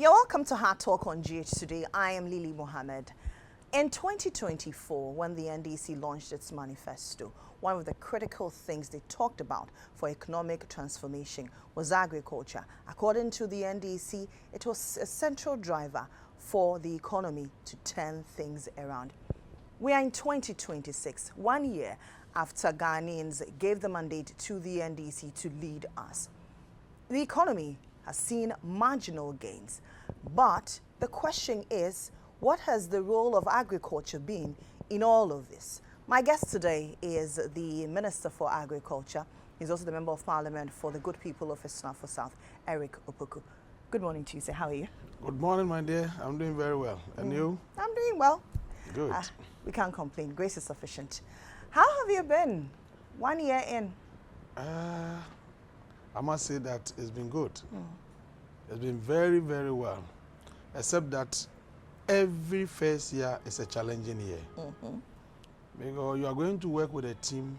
You're welcome to Hard Talk on GH today. I am Mohammed. In 2024, when the NDC launched its manifesto, one of the critical things they talked about for economic transformation was agriculture. According to the NDC, it was a central driver for the economy to turn things around. We are in 2026, 1 year after Ghanaians gave the mandate to the NDC to lead us. The economy has seen marginal gains, but the question is, what has the role of agriculture been in all of this? My guest today is the Minister for Agriculture. He's also the Member of Parliament for the good people of Esnafo South, Eric Opoku. Good morning to you, sir. How are you? Good morning, my dear. I'm doing very well. And you? I'm doing well. Good. We can't complain. Grace is sufficient. How have you been 1 year in? I must say that it's been good. It's been very, very well. Except that every first year is a challenging year. Because you are going to work with a team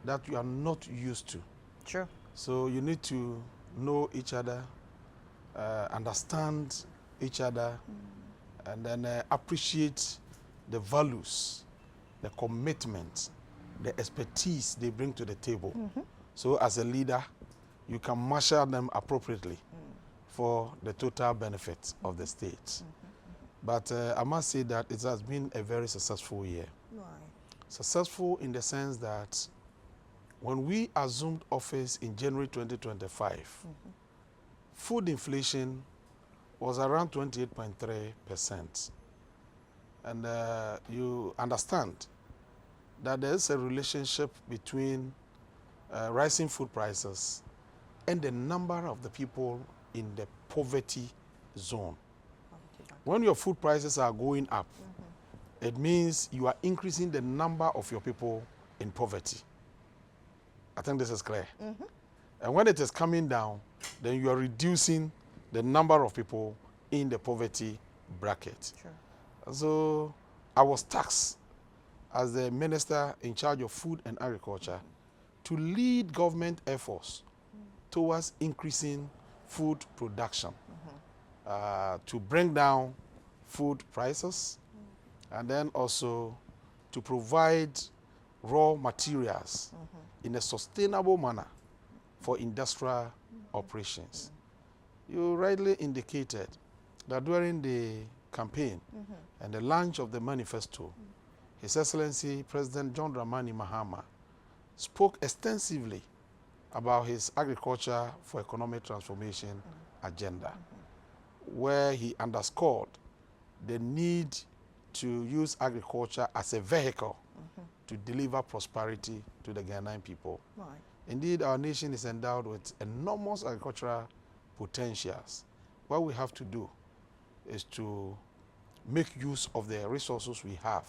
that you are not used to. True. So you need to know each other, understand each other, and then appreciate the values, the commitment, the expertise they bring to the table. So as a leader, you can marshal them appropriately for the total benefit of the state. But I must say that it has been a very successful year. Why? Successful in the sense that when we assumed office in January 2025, food inflation was around 28.3%. And you understand that there is a relationship between rising food prices and the number of the people in the poverty zone. When your food prices are going up, it means you are increasing the number of your people in poverty. I think this is clear. And when it is coming down, then you are reducing the number of people in the poverty bracket. Sure. So I was tasked as the minister in charge of food and agriculture to lead government efforts towards increasing food production, to bring down food prices, and then also to provide raw materials in a sustainable manner for industrial operations. You rightly indicated that during the campaign and the launch of the manifesto, His Excellency President John Dramani Mahama spoke extensively about his agriculture for economic transformation agenda, where he underscored the need to use agriculture as a vehicle to deliver prosperity to the Ghanaian people. Right. Indeed, our nation is endowed with enormous agricultural potentials. What we have to do is to make use of the resources we have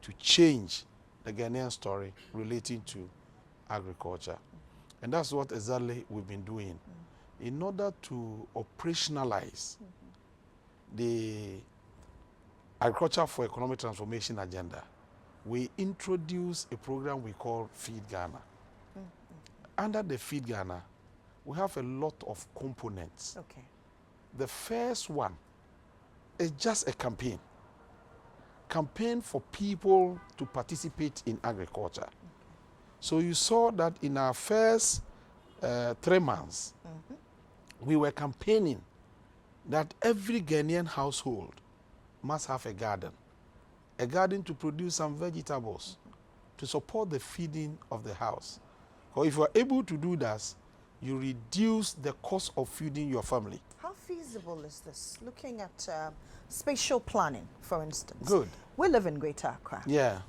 to change the Ghanaian story relating to agriculture. And that's what exactly we've been doing. In order to operationalize the agriculture for economic transformation agenda, we introduced a program we call Feed Ghana. Under the Feed Ghana, we have a lot of components. Okay. The first one is just a campaign. Campaign for people to participate in agriculture. So you saw that in our first 3 months, we were campaigning that every Ghanaian household must have a garden to produce some vegetables to support the feeding of the house. Because if you are able to do that, you reduce the cost of feeding your family. How feasible is this? Looking at spatial planning, for instance. Good. We live in Greater Accra. Yeah.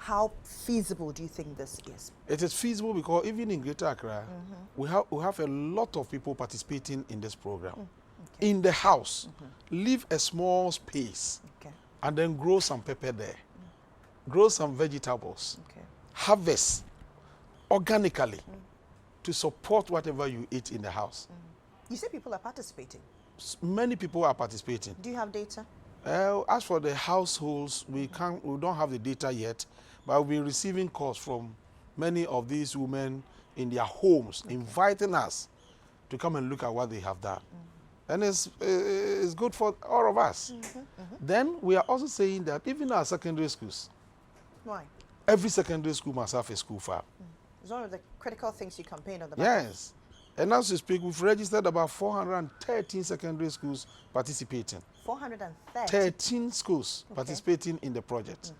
How feasible do you think this is? It is feasible because even in Greater Accra, we have a lot of people participating in this program. In the house, leave a small space and then grow some pepper there. Grow some vegetables. Harvest organically to support whatever you eat in the house. You say people are participating? Many people are participating. Do you have data? As for the households, we don't have the data yet, but we've been receiving calls from many of these women in their homes, inviting us to come and look at what they have done. And it's good for all of us. Then we are also saying that even our secondary schools, Why? every secondary school must have a school farm. It's one of the critical things you campaign on the back. Yes. And as we speak, we've registered about 413 secondary schools participating. 430? 13 schools participating in the project.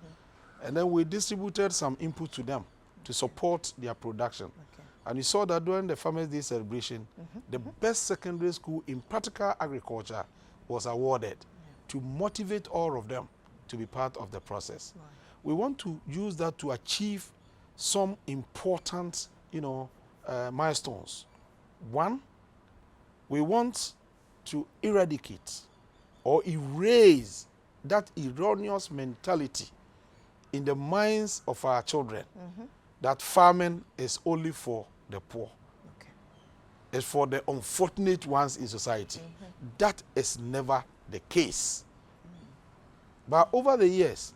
And then we distributed some input to them to support their production. And you saw that during the Farmers' Day celebration, the best secondary school in practical agriculture was awarded to motivate all of them to be part of the process. Right. We want to use that to achieve some important, milestones. One, we want to eradicate or erase that erroneous mentality in the minds of our children that farming is only for the poor. Okay. It's for the unfortunate ones in society. That is never the case. But over the years,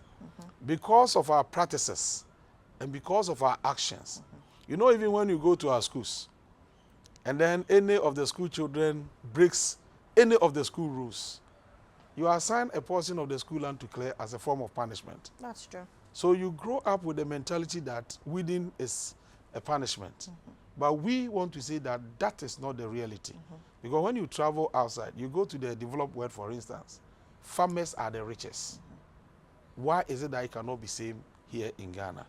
because of our practices and because of our actions, even when you go to our schools, and then any of the school children breaks any of the school rules, you are assigned a portion of the school land to clear as a form of punishment. That's true. So you grow up with the mentality that weeding is a punishment. But we want to say that that is not the reality. Because when you travel outside, you go to the developed world, for instance, farmers are the richest. Why is it that it cannot be same here in Ghana?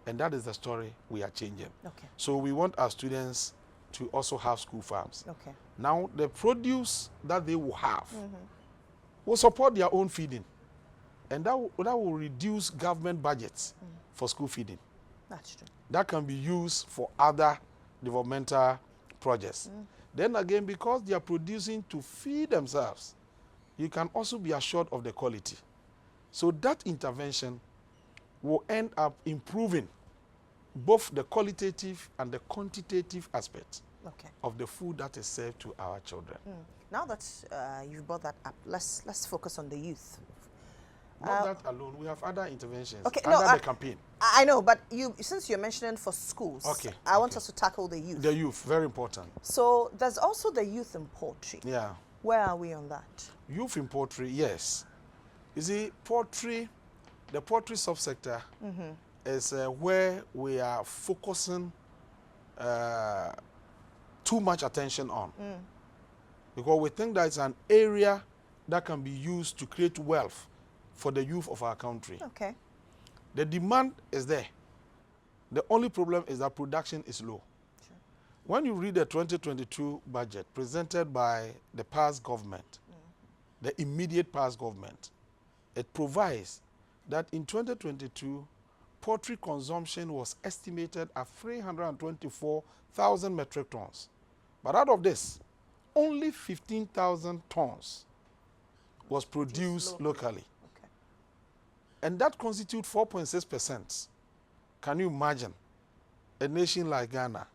And that is the story we are changing. Okay. So we want our students to also have school farms. Okay. Now, the produce that they will have will support their own feeding. And that will reduce government budgets for school feeding. That's true. That can be used for other developmental projects. Then again, because they are producing to feed themselves, you can also be assured of the quality. So that intervention will end up improving both the qualitative and the quantitative aspect of the food that is served to our children. Now that you've brought that up, let's focus on the youth. Not that alone. We have other interventions under the campaign. I know, but since you're mentioning for schools, I want us to tackle the youth. The youth, very important. So there's also the youth in poultry. Yeah. Where are we on that? Youth in poultry, yes. You see, poultry, the poultry subsector is where we are focusing too much attention on. Because we think that it's an area that can be used to create wealth for the youth of our country. Okay. The demand is there. The only problem is that production is low. Sure. When you read the 2022 budget presented by the past government, the immediate past government, it provides that in 2022, poultry consumption was estimated at 324,000 metric tons. But out of this, only 15,000 tons was produced locally. Okay. And that constitutes 4.6%. Can you imagine a nation like Ghana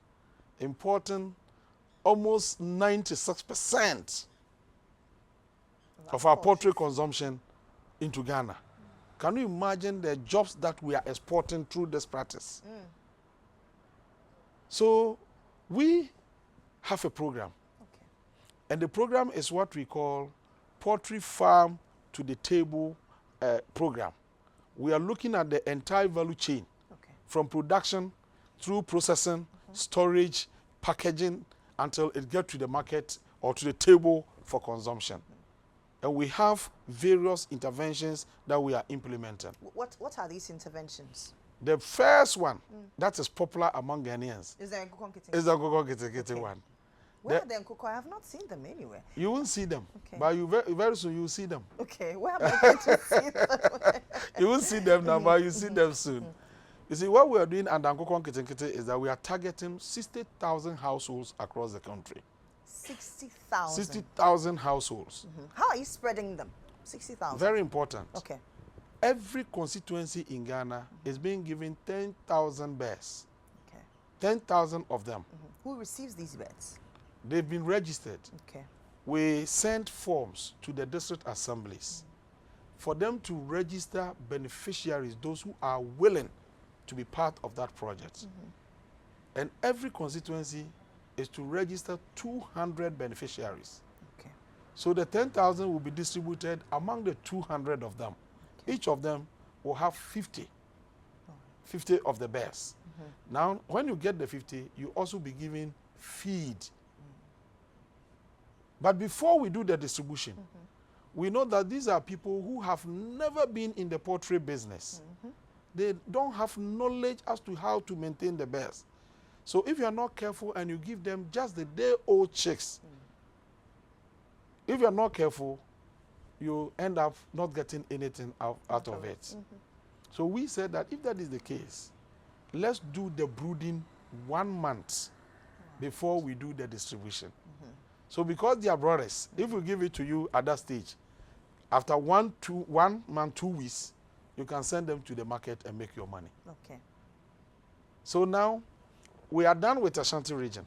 importing almost 96% of our poultry consumption into Ghana? Can you imagine the jobs that we are exporting through this practice? So we have a program. Okay. And the program is what we call Poultry Farm to the Table program. We are looking at the entire value chain, from production through processing, storage, packaging, until it gets to the market or to the table for consumption. And we have various interventions that we are implementing. What are these interventions? The first one that is popular among Ghanaians is the Nkokɔ is the Nkokɔ one. Where are the Nkokɔ? I have not seen them anywhere. You won't see them, but very soon you will see them. Okay, where am I going to see them? You won't see them now, but you see them soon. You see, what we are doing under Nketenkete is that we are targeting 60,000 households across the country. 60,000? 60,000 households. How are you spreading them? 60,000? Very important. Okay. Every constituency in Ghana is being given 10,000 birds. Okay. 10,000 of them. Who receives these birds? They've been registered. Okay. We sent forms to the district assemblies for them to register beneficiaries, those who are willing to be part of that project. And every constituency is to register 200 beneficiaries. Okay. So the 10,000 will be distributed among the 200 of them. Okay. Each of them will have 50. 50 of the bears. Now, when you get the 50, you also be given feed. But before we do the distribution, we know that these are people who have never been in the poultry business. They don't have knowledge as to how to maintain the bears. So if you are not careful and you give them just the day-old chicks, if you are not careful, you end up not getting anything out of it. So we said that if that is the case, let's do the brooding 1 month before we do the distribution. So because they are brothers, if we give it to you at that stage, after 1 month, 2 weeks, you can send them to the market and make your money. Okay. So now we are done with Ashanti region.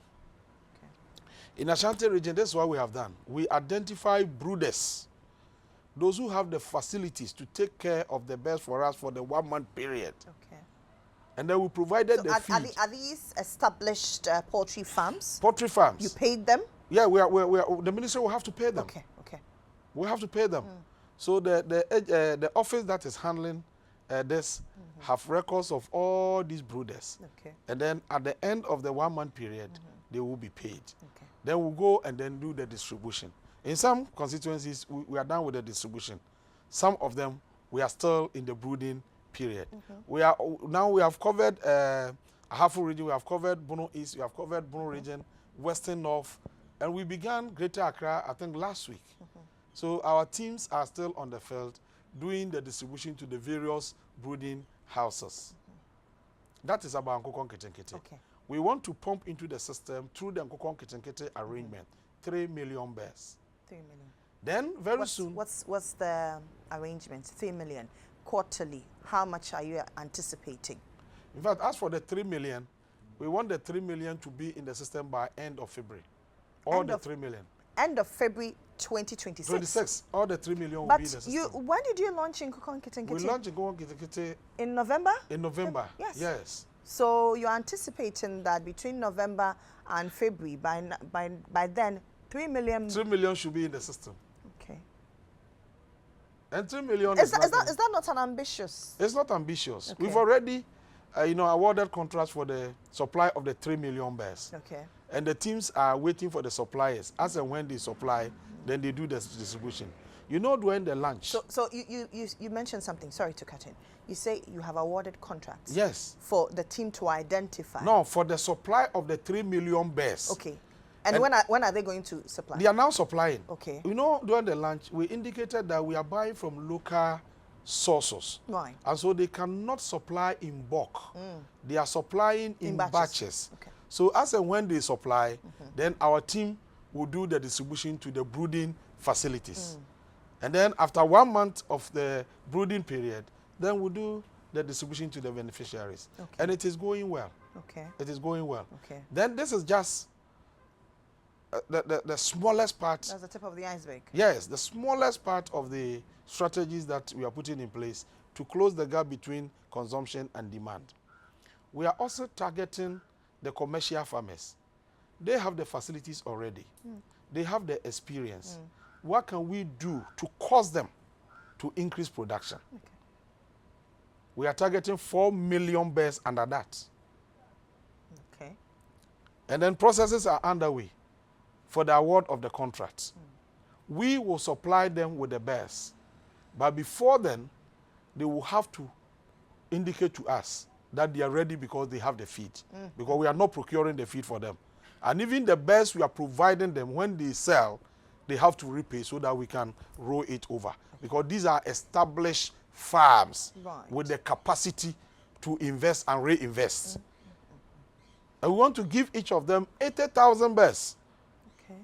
Okay. In Ashanti region, this is what we have done. We identify brooders, those who have the facilities to take care of the bears for us for the 1 month period. Okay. And then we provided the feed. Are these established poultry farms? Poultry farms. You paid them? Yeah, the ministry will have to pay them. Okay, okay. We have to pay them. So the office that is handling this have records of all these brooders. Okay. And then at the end of the 1 month period, they will be paid. Okay. Then we'll go and then do the distribution. In some constituencies, we are done with the distribution. Some of them, we are still in the brooding period. We have covered Ahafo region, we have covered Bono East, we have covered Bono region, Western North, and we began Greater Accra, I think, last week. So our teams are still on the field doing the distribution to the various brooding houses. That is about Nkokɔ Nketenkete. Okay. We want to pump into the system through the Nkokɔ Nketenkete arrangement 3 million bears. 3 million. Then very soon. What's the arrangement? 3 million quarterly. How much are you anticipating? In fact, as for the 3 million, we want the 3 million to be in the system by end of February. All the 3 million. End of February 2026. 26. All the 3 million will be in the system. When did you launch Nkokɔ Nketenkete? We launched Nkokɔ Nketenkete in November? In November. Yes. Yes. So you're anticipating that between November and February, by then, 3 million... 3 million should be in the system. Okay. And 3 million is that not an ambitious? It's not ambitious. Okay. We've already, awarded contracts for the supply of the 3 million bears. Okay. And the teams are waiting for the suppliers. As and when they supply, then they do the distribution. During the launch. So you mentioned something. Sorry to cut in. You say you have awarded contracts. Yes. For the team to identify. No, for the supply of the 3 million bears. Okay. And when are they going to supply? They are now supplying. Okay. During the launch, we indicated that we are buying from local sources. Right. And so they cannot supply in bulk. They are supplying in batches. Okay. So as and when they supply, then our team will do the distribution to the brooding facilities. And then after 1 month of the brooding period, then we'll do the distribution to the beneficiaries. Okay. And it is going well. Okay. It is going well. Okay. Then this is just the smallest part. That's the tip of the iceberg. Yes, the smallest part of the strategies that we are putting in place to close the gap between consumption and demand. We are also targeting the commercial farmers. They have the facilities already. They have the experience. What can we do to cause them to increase production? Okay. We are targeting 4 million bears under that. Okay. And then processes are underway for the award of the contracts. We will supply them with the bears. But before then, they will have to indicate to us that they are ready because they have the feed. Because we are not procuring the feed for them. And even the bears we are providing them, when they sell, they have to repay so that we can roll it over. Because these are established farms with the capacity to invest and reinvest. And we want to give each of them 80,000 bears. Okay.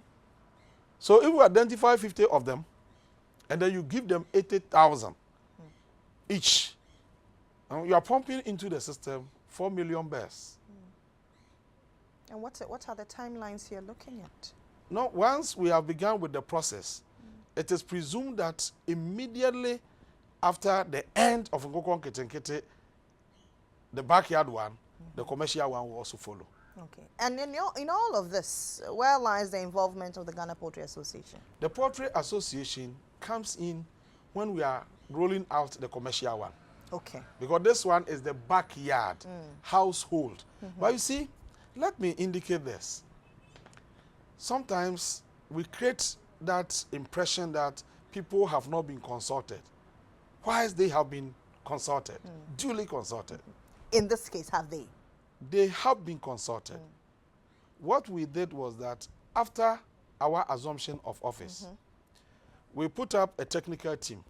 So if we identify 50 of them, and then you give them 80,000 each, and you are pumping into the system 4 million bears. And what are the timelines you're looking at? No, once we have begun with the process, it is presumed that immediately after the end of Nkokɔ Nketenkete, the backyard one, the commercial one will also follow. Okay. And in all of this, where lies the involvement of the Ghana Poultry Association? The Poultry Association comes in when we are rolling out the commercial one. Okay. Because this one is the backyard, household. But you see, let me indicate this. Sometimes we create that impression that people have not been consulted. Whilst they have been consulted, duly consulted. In this case, have they? They have been consulted. What we did was that after our assumption of office, we put up a technical team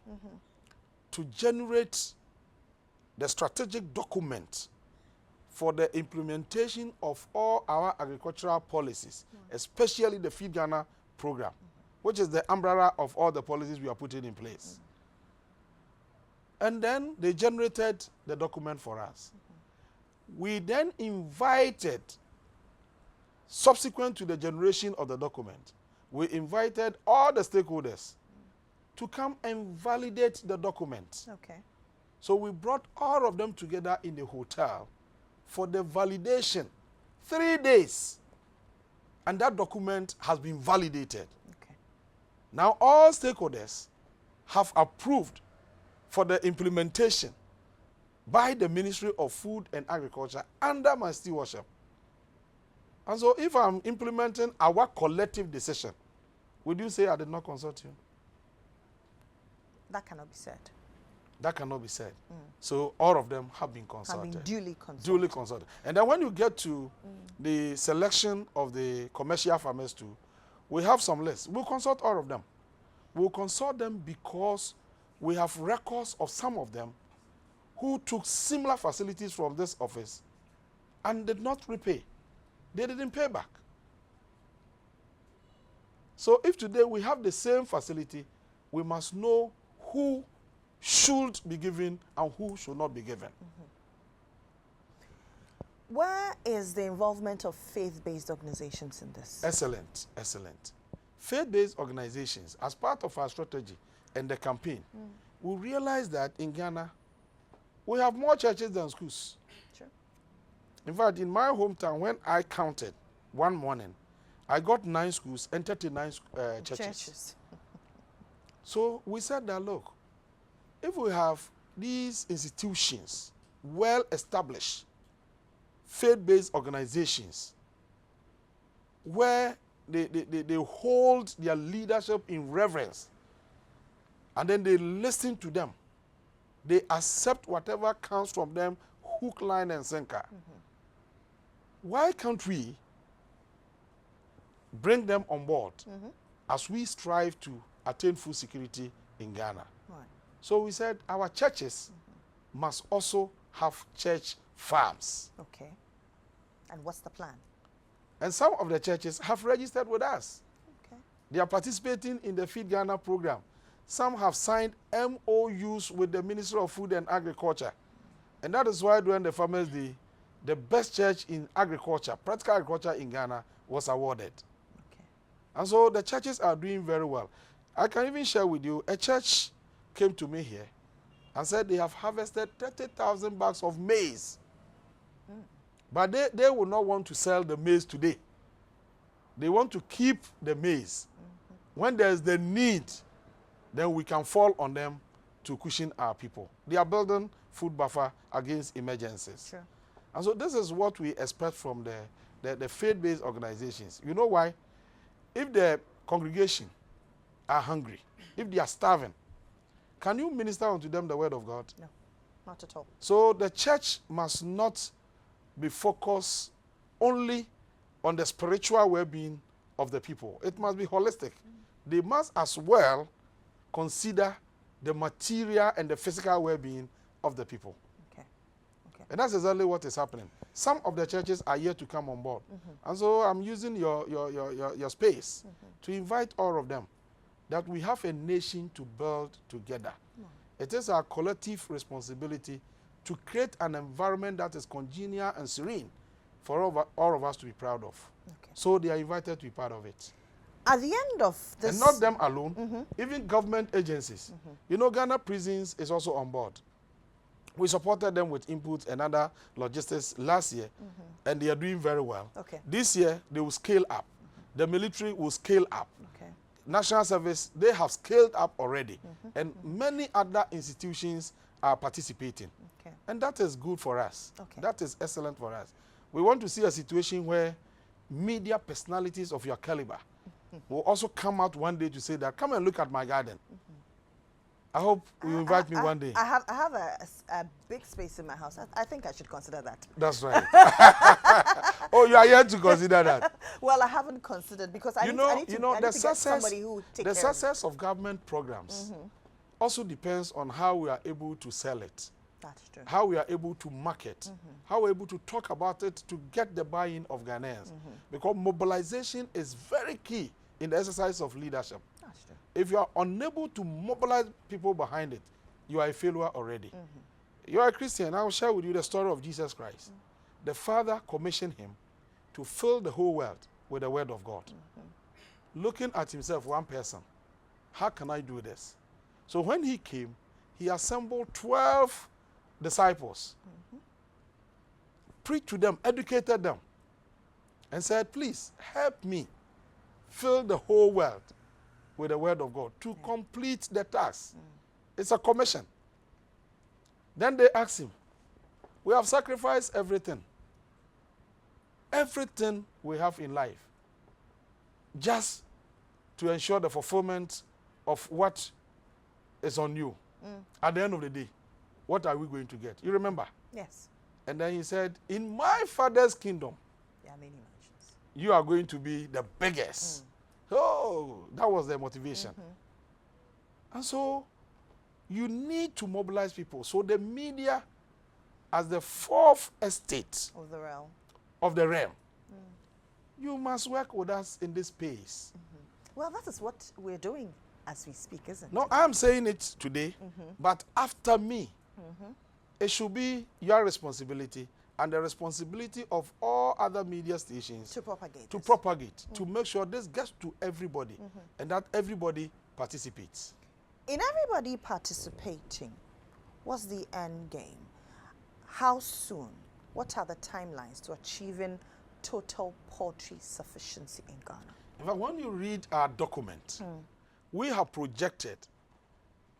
to generate the strategic document for the implementation of all our agricultural policies, especially the Feed Ghana program, which is the umbrella of all the policies we are putting in place. And then they generated the document for us. We then invited, subsequent to the generation of the document, we invited all the stakeholders to come and validate the document. Okay. So we brought all of them together in the hotel for the validation, 3 days. And that document has been validated. Okay. Now all stakeholders have approved for the implementation by the Ministry of Food and Agriculture under my stewardship. And so if I'm implementing our collective decision, would you say I did not consult you? That cannot be said. That cannot be said. So all of them have been consulted. Have been duly consulted. Duly consulted. And then when you get to the selection of the commercial farmers too, we have some lists. We'll consult all of them. We'll consult them because we have records of some of them who took similar facilities from this office and did not repay. They didn't pay back. So if today we have the same facility, we must know who should be given and who should not be given. Where is the involvement of faith-based organizations in this? Excellent, excellent. Faith-based organizations, as part of our strategy and the campaign, we realize that in Ghana, we have more churches than schools. Sure. In fact, in my hometown, when I counted one morning, I got 9 schools and 39 churches. So we said that, look, if we have these institutions, well-established, faith-based organizations, where they hold their leadership in reverence, and then they listen to them, they accept whatever comes from them, hook, line, and sinker. Why can't we bring them on board as we strive to attain food security in Ghana? Right. So we said our churches must also have church farms. Okay. And what's the plan? And some of the churches have registered with us. Okay. They are participating in the Feed Ghana program. Some have signed MOUs with the Ministry of Food and Agriculture. And that is why during the Farmers' Day, the best church in agriculture, practical agriculture in Ghana, was awarded. Okay. And so the churches are doing very well. I can even share with you, a church came to me here and said they have harvested 30,000 bags of maize. But they will not want to sell the maize today. They want to keep the maize. When there's the need, then we can fall on them to cushion our people. They are building food buffer against emergencies. Sure. And so this is what we expect from the faith-based organizations. You know why? If the congregation are hungry, if they are starving, can you minister unto them the word of God? No, not at all. So the church must not be focused only on the spiritual well-being of the people. It must be holistic. They must as well consider the material and the physical well-being of the people. Okay. Okay. And that's exactly what is happening. Some of the churches are yet to come on board. And so I'm using your space to invite all of them that we have a nation to build together. It is our collective responsibility to create an environment that is congenial and serene for all of us to be proud of. Okay. So they are invited to be part of it. At the end of this... And not them alone, even government agencies. You know, Ghana Prisons is also on board. We supported them with inputs and other logistics last year, and they are doing very well. Okay. This year, they will scale up. The military will scale up. Okay. National Service, they have scaled up already, and many other institutions are participating. Okay. And that is good for us. Okay. That is excellent for us. We want to see a situation where media personalities of your caliber will also come out one day to say that, come and look at my garden. I hope you invite me one day. I have a big space in my house. I think I should consider that. That's right. Oh, you are yet to consider that. Well, I haven't considered because I need to get somebody who will take care of it. The success of government programs also depends on how we are able to sell it. That's true. How we are able to market, how we're able to talk about it to get the buy-in of Ghanaians. Because mobilization is very key in the exercise of leadership. That's true. If you are unable to mobilize people behind it, you are a failure already. You are a Christian. I will share with you the story of Jesus Christ. The Father commissioned him to fill the whole world with the word of God. Looking at himself, one person, how can I do this? So when he came, he assembled 12 disciples, preached to them, educated them, and said, please help me fill the whole world with the word of God to complete the task. It's a commission. Then they asked him, we have sacrificed everything we have in life, just to ensure the fulfillment of what is on you. At the end of the day, what are we going to get? You remember? Yes. And then he said, in my Father's kingdom, there are many mansions. You are going to be the biggest. Oh, that was their motivation. And so you need to mobilize people. So the media, as the fourth estate of the realm, you must work with us in this space. Well, that is what we're doing as we speak, isn't it? No, I'm saying it today, but after me, it should be your responsibility and the responsibility of all other media stations to propagate, to make sure this gets to everybody and that everybody participates. In everybody participating, what's the end game? How soon? What are the timelines to achieving total poultry sufficiency in Ghana? In fact, when you read our document, we have projected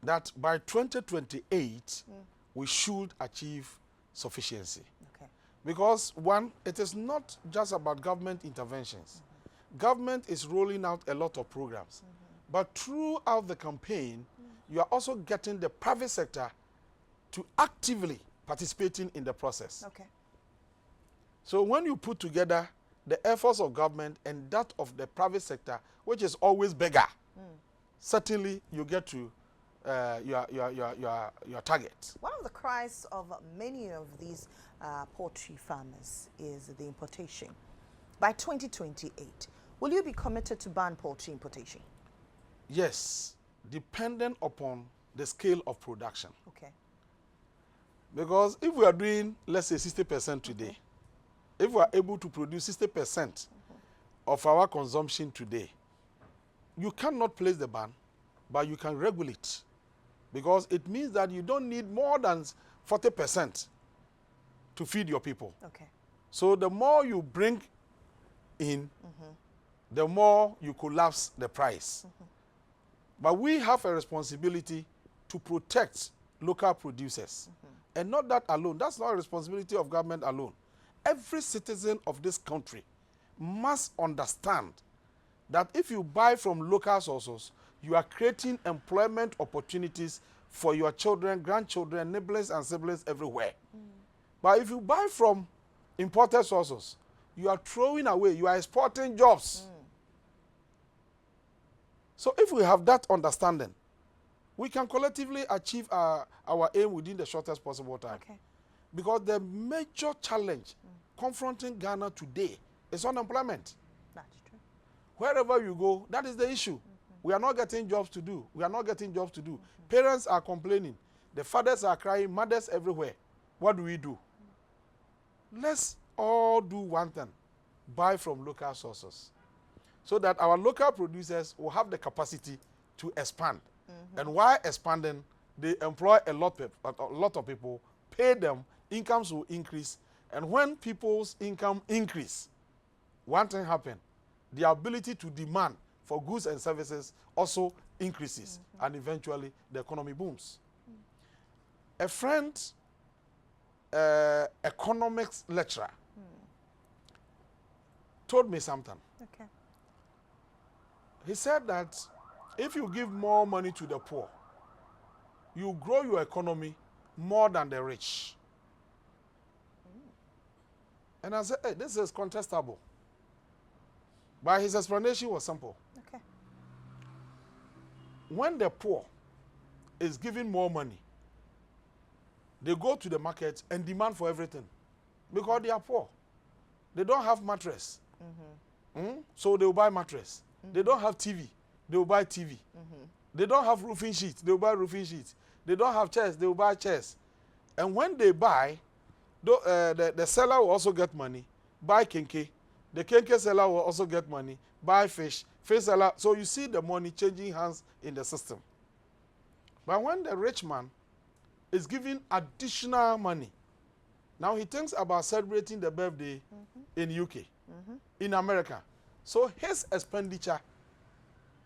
that by 2028, we should achieve sufficiency. Okay. Because one, it is not just about government interventions. Government is rolling out a lot of programs. But throughout the campaign, you are also getting the private sector to actively participating in the process. Okay. So when you put together the efforts of government and that of the private sector, which is always bigger, certainly you get to your target. One of the cries of many of these poultry farmers is the importation. By 2028, will you be committed to ban poultry importation? Yes, dependent upon the scale of production. Okay. Because if we are doing, let's say, 60% today, if we are able to produce 60% of our consumption today, you cannot place the ban, but you can regulate. Because it means that you don't need more than 40% to feed your people. Okay. So the more you bring in, the more you collapse the price. But we have a responsibility to protect local producers. And not that alone. That's not a responsibility of government alone. Every citizen of this country must understand that if you buy from local sources, you are creating employment opportunities for your children, grandchildren, neighbors, and siblings everywhere. But if you buy from imported sources, you are throwing away, you are exporting jobs. So if we have that understanding, we can collectively achieve our aim within the shortest possible time. Okay. Because the major challenge confronting Ghana today is unemployment. That's true. Wherever you go, that is the issue. We are not getting jobs to do. We are not getting jobs to do. Parents are complaining. The fathers are crying, mothers everywhere. What do? Let's all do one thing. Buy from local sources. So that our local producers will have the capacity to expand. And while expanding, they employ a lot of people pay them, incomes will increase. And when people's income increase, one thing happens. The ability to demand for goods and services also increases, and eventually the economy booms. A friend, economics lecturer, told me something. Okay. He said that if you give more money to the poor, you grow your economy more than the rich. And I said, hey, this is contestable. But his explanation was simple. Okay. When the poor is given more money, they go to the market and demand for everything because they are poor. They don't have mattress. So they will buy mattress. They don't have TV. They will buy TV. They don't have roofing sheets. They will buy roofing sheets. They don't have chairs. They will buy chairs. And when they buy, the seller will also get money, buy kenke. The kenke seller will also get money, buy fish. Fish seller. So you see the money changing hands in the system. But when the rich man is giving additional money, now he thinks about celebrating the birthday in UK, in America. So his expenditure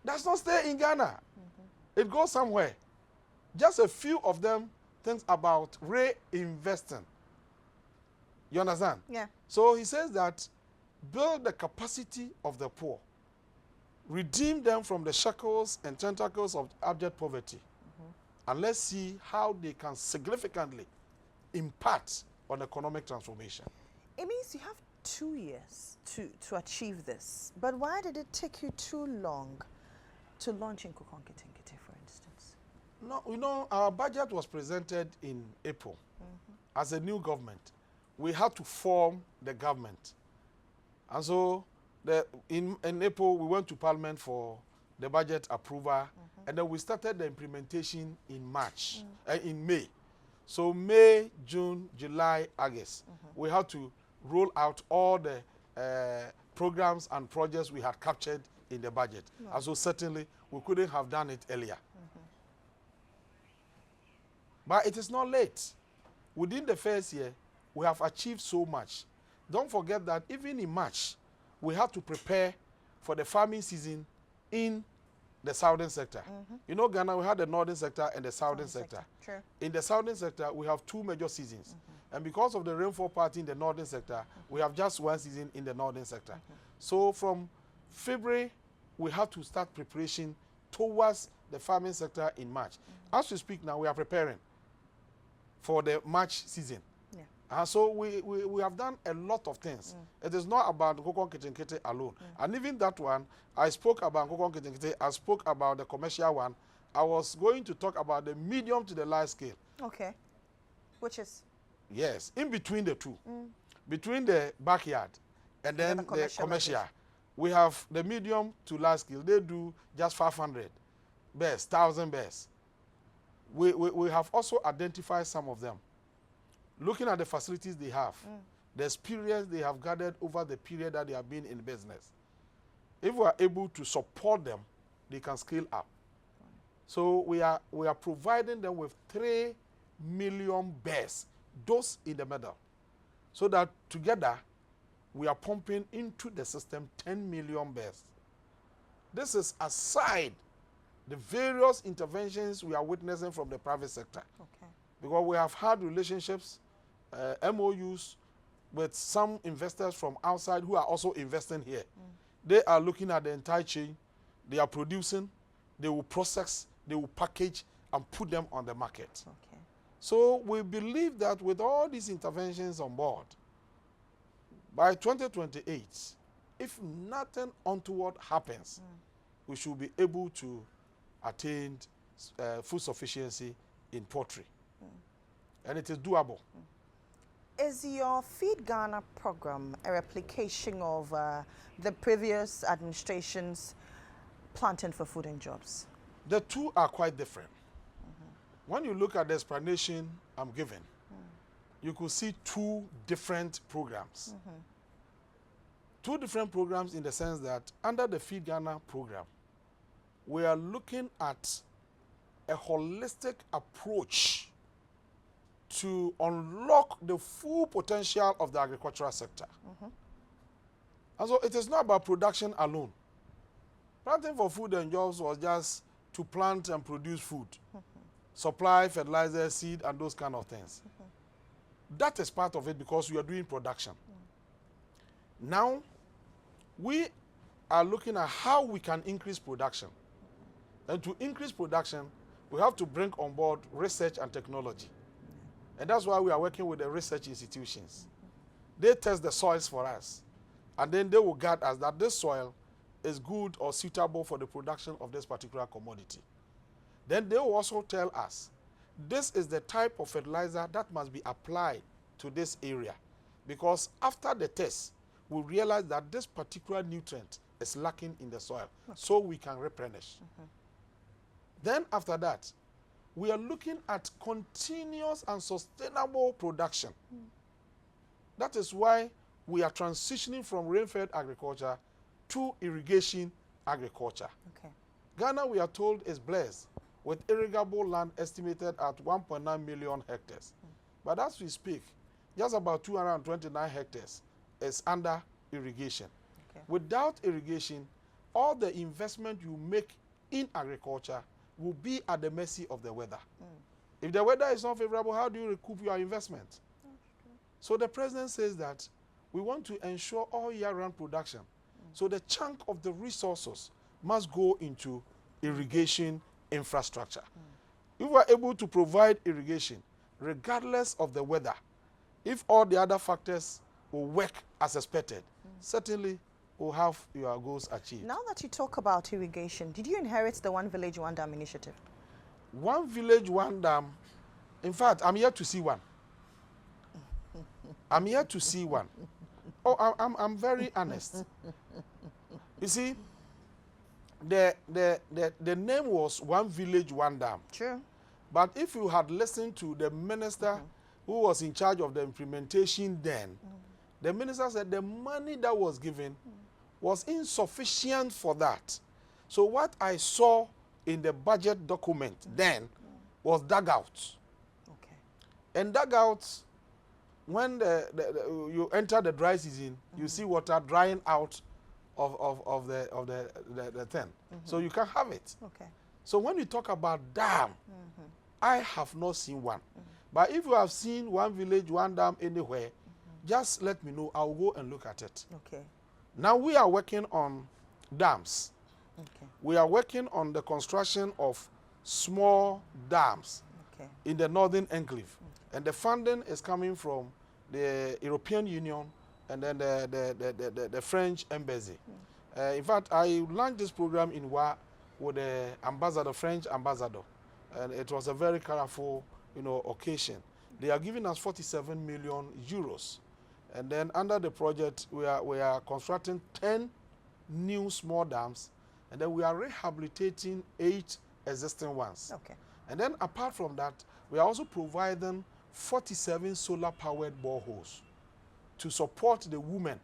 does not stay in Ghana. It goes somewhere. Just a few of them think about reinvesting. You understand? Yeah. So he says that build the capacity of the poor, redeem them from the shackles and tentacles of abject poverty, and let's see how they can significantly impact on economic transformation. It means you have 2 years to achieve this. But why did it take you too long to launch Nkokɔ, Nketenkete, for instance? No, you know, our budget was presented in April. As a new government, we had to form the government. And so in April, we went to Parliament for the budget approval, and then we started the implementation in March, in May. So May, June, July, August, we had to roll out all the programs and projects we had captured in the budget. And so certainly, we couldn't have done it earlier. But it is not late. Within the first year, we have achieved so much. Don't forget that even in March, we had to prepare for the farming season in the southern sector. You know, Ghana, we had the northern sector and the southern sector. True. In the southern sector, we have 2 major seasons. And because of the rainfall pattern in the northern sector, we have just 1 season in the northern sector. So from February, we have to start preparation towards the farming sector in March. As we speak now, we are preparing for the March season. And so we have done a lot of things. It is not about Nkokɔ Nketenkete alone. And even that one, I spoke about Nkokɔ Nketenkete, I spoke about the commercial one. I was going to talk about the medium to the large scale. Okay. Which is? Yes, in between the two. Between the backyard and then the commercial. We have the medium to large scale. They do just 500 bears, 1,000 bears. We have also identified some of them. Looking at the facilities they have, the experience they have gathered over the period that they have been in business. If we are able to support them, they can scale up. So we are providing them with 3 million bears, those in the middle, so that together we are pumping into the system 10 million bears. This is aside the various interventions we are witnessing from the private sector. Okay. Because we have had relationships, MOUs with some investors from outside who are also investing here. They are looking at the entire chain. They are producing, they will process, they will package and put them on the market. Okay. So we believe that with all these interventions on board, by 2028, if nothing untoward happens, we should be able to attain food sufficiency in poultry. And it is doable. Is your Feed Ghana program a replication of the previous administration's Planting for Food and Jobs? The two are quite different. When you look at the explanation I'm giving, you could see 2 different programs. 2 different programs in the sense that under the Feed Ghana program, we are looking at a holistic approach to unlock the full potential of the agricultural sector. And so it is not about production alone. Planting for food and jobs was just to plant and produce food, supply fertilizer, seed, and those kind of things. That is part of it because we are doing production. Now, we are looking at how we can increase production. And to increase production, we have to bring on board research and technology. And that's why we are working with the research institutions. They test the soils for us. And then they will guide us that this soil is good or suitable for the production of this particular commodity. Then they will also tell us, this is the type of fertilizer that must be applied to this area. Because after the test, we realize that this particular nutrient is lacking in the soil, so we can replenish. Then after that, we are looking at continuous and sustainable production. That is why we are transitioning from rain-fed agriculture to irrigation agriculture. Ghana, we are told, is blessed with irrigable land estimated at 1.9 million hectares. But as we speak, just about 229 hectares is under irrigation. Without irrigation, all the investment you make in agriculture will be at the mercy of the weather. If the weather is not favorable, how do you recoup your investment? So the president says that we want to ensure all year-round production. So the chunk of the resources must go into irrigation infrastructure. If we are able to provide irrigation, regardless of the weather, if all the other factors will work as expected, certainly we'll have your goals achieved. Now that you talk about irrigation, did you inherit the One Village, One Dam initiative? One Village, One Dam. In fact, I'm here to see one. I'm here to see one. Oh, I'm very honest. You see, the name was One Village, One Dam. True. But if you had listened to the minister who was in charge of the implementation then, the minister said the money that was given was insufficient for that. So what I saw in the budget document then was dugouts. And dugouts, when you enter the dry season, you see water drying out of the thing. So you can have it. So when you talk about dam, I have not seen one. But if you have seen One Village, One Dam anywhere, just let me know. I'll go and look at it. Now we are working on dams. We are working on the construction of small dams in the northern enclave. And the funding is coming from the European Union and then the French embassy. In fact, I launched this program in Wa with the ambassador, French ambassador. And it was a very colorful, occasion. They are giving us 47 million euros. And then under the project, we are constructing 10 new small dams. And then we are rehabilitating 8 existing ones. And then apart from that, we are also providing 47 solar-powered boreholes to support the women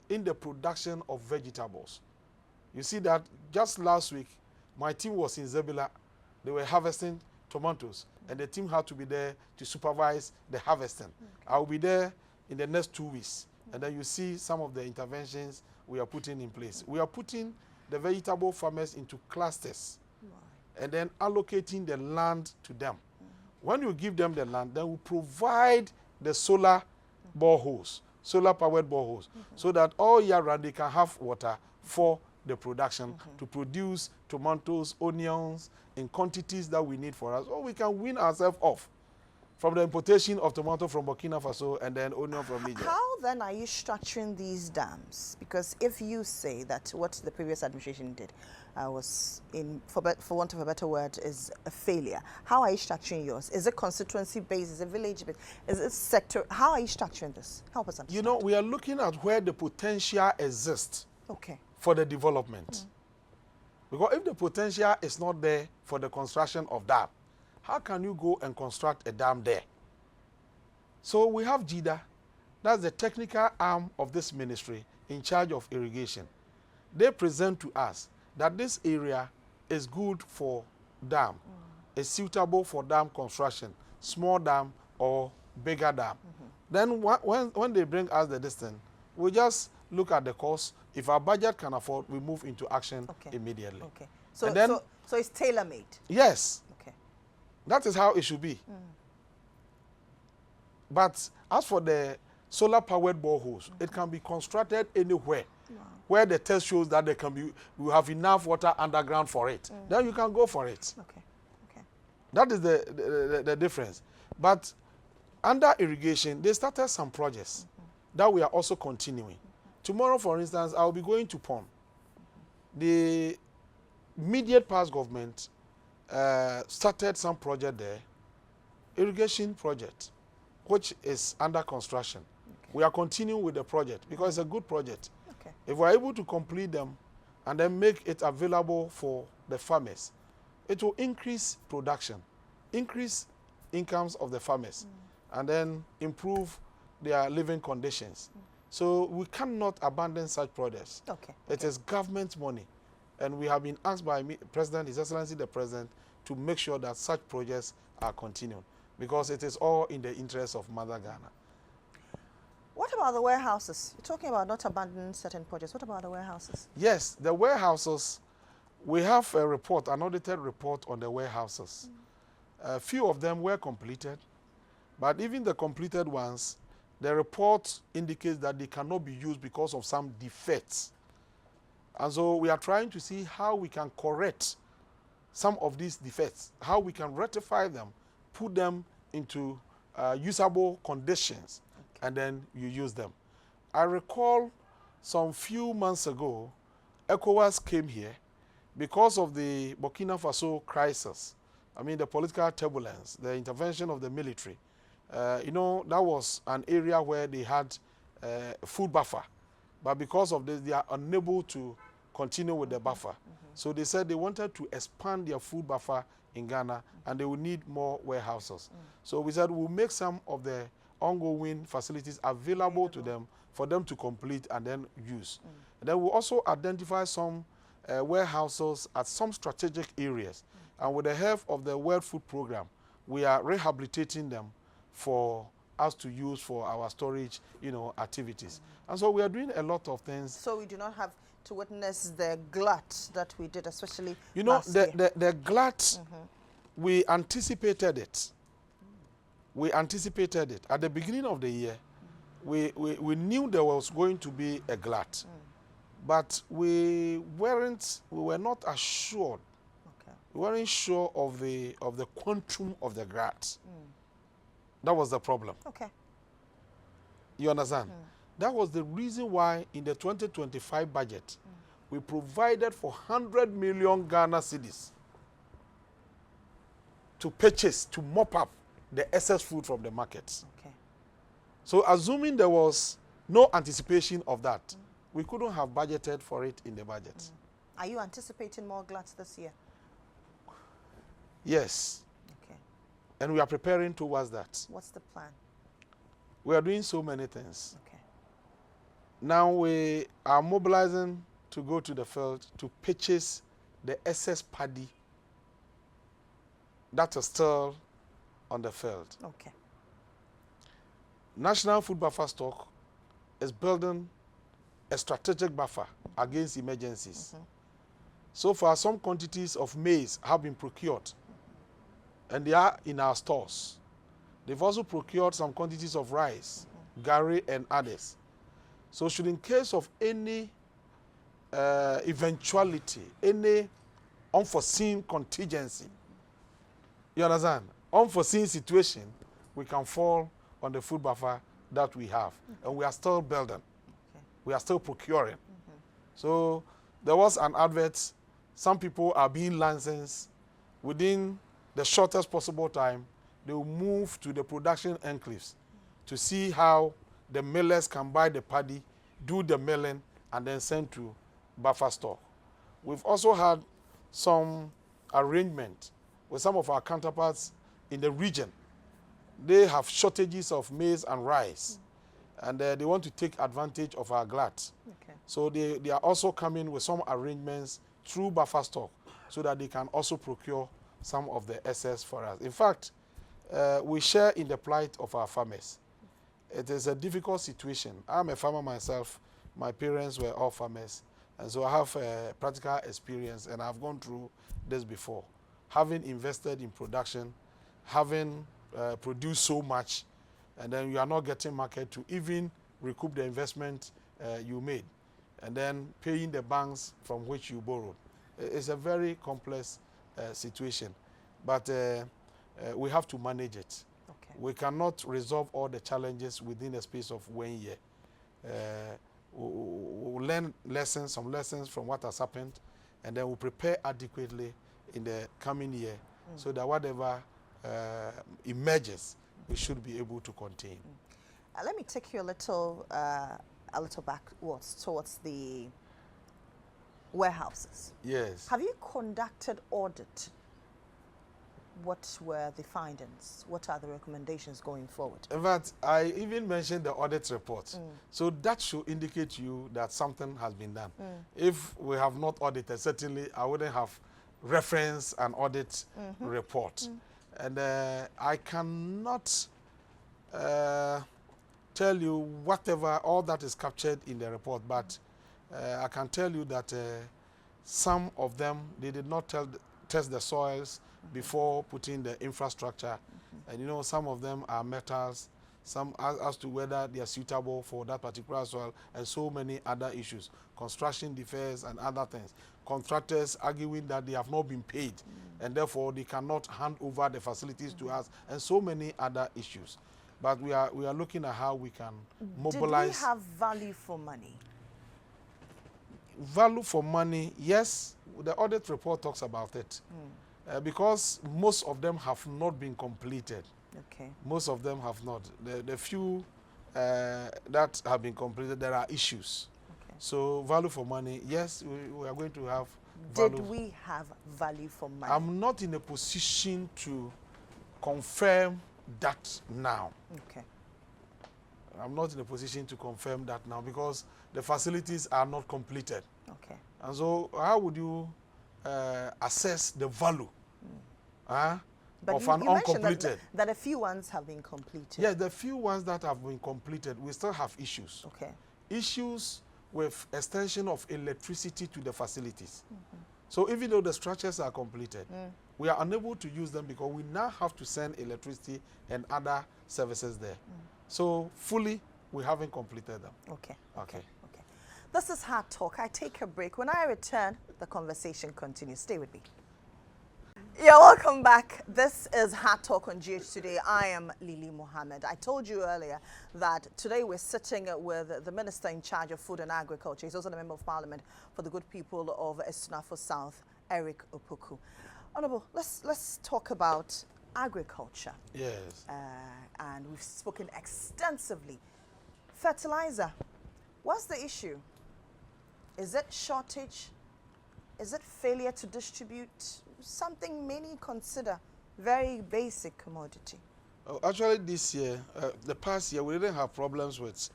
in the production of vegetables. You see that just last week, my team was in Zebula. They were harvesting tomatoes, and the team had to be there to supervise the harvesting. I will be there in the next 2 weeks, and then you see some of the interventions we are putting in place. We are putting the vegetable farmers into clusters, and then allocating the land to them. When you give them the land, then we provide the solar boreholes, solar-powered boreholes, so that all year round they can have water for the production to produce tomatoes, onions in quantities that we need for us, or we can wean ourselves off from the importation of tomato from Burkina Faso and then onion from Niger. How then are you structuring these dams? Because if you say that what the previous administration did was, for want of a better word, is a failure, how are you structuring yours? Is it constituency based? Is it village based? Is it sector? How are you structuring this? Help us understand. We are looking at where the potential exists for the development. Because if the potential is not there for the construction of dam, how can you go and construct a dam there? So we have GHOne, that's the technical arm of this ministry in charge of irrigation. They present to us that this area is good for dam, is suitable for dam construction, small dam, or bigger dam. Then when they bring us the distance, we just look at the cost. If our budget can afford, we move into action immediately. Okay. So it's tailor-made. Yes. Okay. That is how it should be. But as for the solar-powered boreholes, it can be constructed anywhere where the test shows that we have enough water underground for it. Then you can go for it. Okay. Okay. That is the difference. But under irrigation, they started some projects that we are also continuing. Tomorrow, for instance, I'll be going to Pond. The immediate past government started some project there, irrigation project, which is under construction. Okay. We are continuing with the project because it's a good project. Okay. If we're able to complete them and then make it available for the farmers, it will increase production, increase incomes of the farmers, and then improve their living conditions. So we cannot abandon such projects. Okay. It is government money. And we have been asked by President, His Excellency the President, to make sure that such projects are continued because it is all in the interest of Mother Ghana. What about the warehouses? You're talking about not abandoning certain projects. What about the warehouses? Yes, the warehouses, we have a report, an audited report on the warehouses. A few of them were completed, but even the completed ones, the report indicates that they cannot be used because of some defects. And so we are trying to see how we can correct some of these defects, how we can rectify them, put them into usable conditions, and then you use them. I recall some few months ago, ECOWAS came here because of the Burkina Faso crisis. I mean, the political turbulence, the intervention of the military. You know, that was an area where they had food buffer. But because of this, they are unable to continue with the buffer. So they said they wanted to expand their food buffer in Ghana, and they will need more warehouses. So we said we'll make some of the ongoing facilities available to them for them to complete and then use. And then we'll also identify some warehouses at some strategic areas. And with the help of the World Food Program, we are rehabilitating them for us to use for our storage, activities. And so we are doing a lot of things. So we do not have to witness the glut that we did, especially the glut, we anticipated it. We anticipated it. At the beginning of the year, we knew there was going to be a glut, but we were not assured. Okay. We weren't sure of the quantum of the glut. That was the problem. Okay. You understand? That was the reason why in the 2025 budget, we provided for 100 million Ghana cedis to purchase, to mop up the excess food from the markets. Okay. So assuming there was no anticipation of that, we couldn't have budgeted for it in the budget. Are you anticipating more gluts this year? Yes. Okay. And we are preparing towards that. What's the plan? We are doing so many things. Okay. Now we are mobilizing to go to the field to purchase the excess paddy that is still on the field. Okay. National Food Buffer Stock is building a strategic buffer against emergencies. So far, some quantities of maize have been procured, and they are in our stores. They've also procured some quantities of rice, gari, and others. So should in case of any eventuality, any unforeseen contingency, you understand, unforeseen situation, we can fall on the food buffer that we have. And we are still building. Okay. We are still procuring. So there was an advert. Some people are being licensed. Within the shortest possible time, they will move to the production enclaves to see how the millers can buy the paddy, do the milling, and then send to buffer stock. We've also had some arrangement with some of our counterparts in the region. They have shortages of maize and rice, and they want to take advantage of our glut. Okay. So they are also coming with some arrangements through buffer stock so that they can also procure some of the excess for us. In fact, we share in the plight of our farmers. It is a difficult situation. I'm a farmer myself. My parents were all farmers. And so I have practical experience, and I've gone through this before. Having invested in production, having produced so much, and then you are not getting market to even recoup the investment you made, and then paying the banks from which you borrowed. It's a very complex situation, but we have to manage it. Okay. We cannot resolve all the challenges within the space of 1 year. We'll learn some lessons from what has happened, and then we'll prepare adequately in the coming year so that whatever emerges, we should be able to contain. Let me take you a little backwards towards the warehouses. Yes. Have you conducted audit? What were the findings? What are the recommendations going forward? In fact, I even mentioned the audit report. So that should indicate to you that something has been done. If we have not audited, certainly I wouldn't have referenced an audit report. And I cannot tell you whatever, all that is captured in the report, but I can tell you that some of them, they did not test the soils before putting the infrastructure. And you know, some of them are metals, some as to whether they are suitable for that particular soil, and so many other issues. Construction defects and other things. Contractors arguing that they have not been paid, and therefore they cannot hand over the facilities to us, and so many other issues. But we are looking at how we can mobilize. Did we have value for money? Value for money, yes. The audit report talks about it. Because most of them have not been completed. Okay. Most of them have not. The few that have been completed, there are issues. Okay. So value for money, yes, we are going to have value. Did we have value for money? I'm not in a position to confirm that now. Okay. I'm not in a position to confirm that now because the facilities are not completed. Okay. And so how would you assess the value of an uncompleted? That a few ones have been completed. Yes, the few ones that have been completed, we still have issues. Okay. Issues with extension of electricity to the facilities. So even though the structures are completed, we are unable to use them because we now have to send electricity and other services there. So fully, we haven't completed them. Okay. Okay. Okay. This is Hard Talk. I take a break. When I return, the conversation continues. Stay with me. Yeah, welcome back. This is Hard Talk on GH Today. I am Lily Mohammed. I told you earlier that today we're sitting with the Minister in charge of Food and Agriculture. He's also the Member of Parliament for the good people of Estunafo South, Eric Opoku. Honorable, let's talk about agriculture. Yes. And we've spoken extensively. Fertilizer, what's the issue? Is it shortage? Is it failure to distribute? Something many consider very basic commodity. Actually, this year, the past year, we didn't have problems with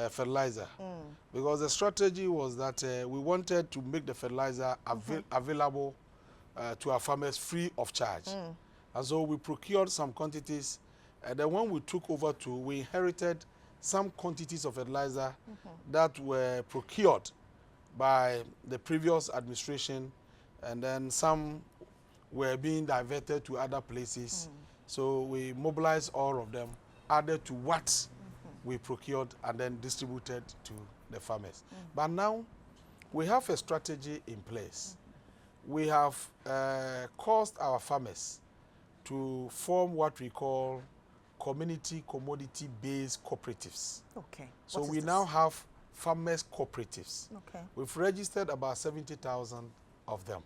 fertilizer because the strategy was that we wanted to make the fertilizer available to our farmers free of charge. And so we procured some quantities, and then when we took over we inherited some quantities of fertilizer that were procured by the previous administration, and then some were being diverted to other places. So we mobilized all of them, added to what we procured, and then distributed to the farmers. But now we have a strategy in place. We have caused our farmers to form what we call community commodity-based cooperatives. Okay. So we now have farmers cooperatives. Okay. We've registered about 70,000 of them.